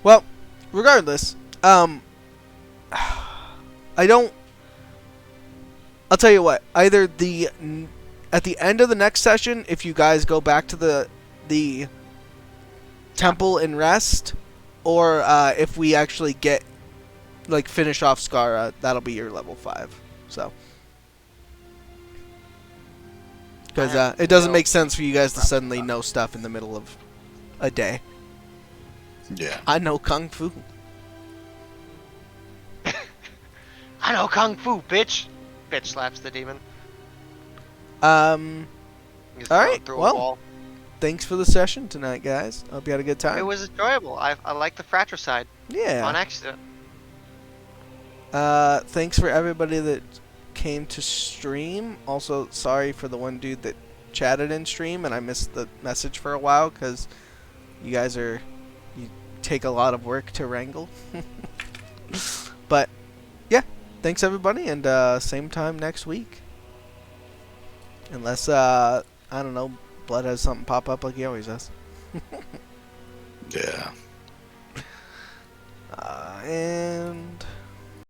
well, regardless, I'll tell you what. Either at the end of the next session, if you guys go back to the temple and rest, or if we actually finish off Skara, that'll be your level 5. So, because it doesn't make sense for you guys to suddenly know stuff in the middle of a day. Yeah. I know Kung Fu. I know Kung Fu, bitch. Bitch slaps the demon. All He's going right, through a well. wall. Thanks for the session tonight, guys. Hope you had a good time. It was enjoyable. I like the fratricide Yeah. on accident. Thanks for everybody that came to stream. Also, sorry for the one dude that chatted in stream and I missed the message for a while because you guys you take a lot of work to wrangle. But yeah, thanks everybody, and same time next week. Unless I don't know, Blood has something pop up like he always does. Yeah. And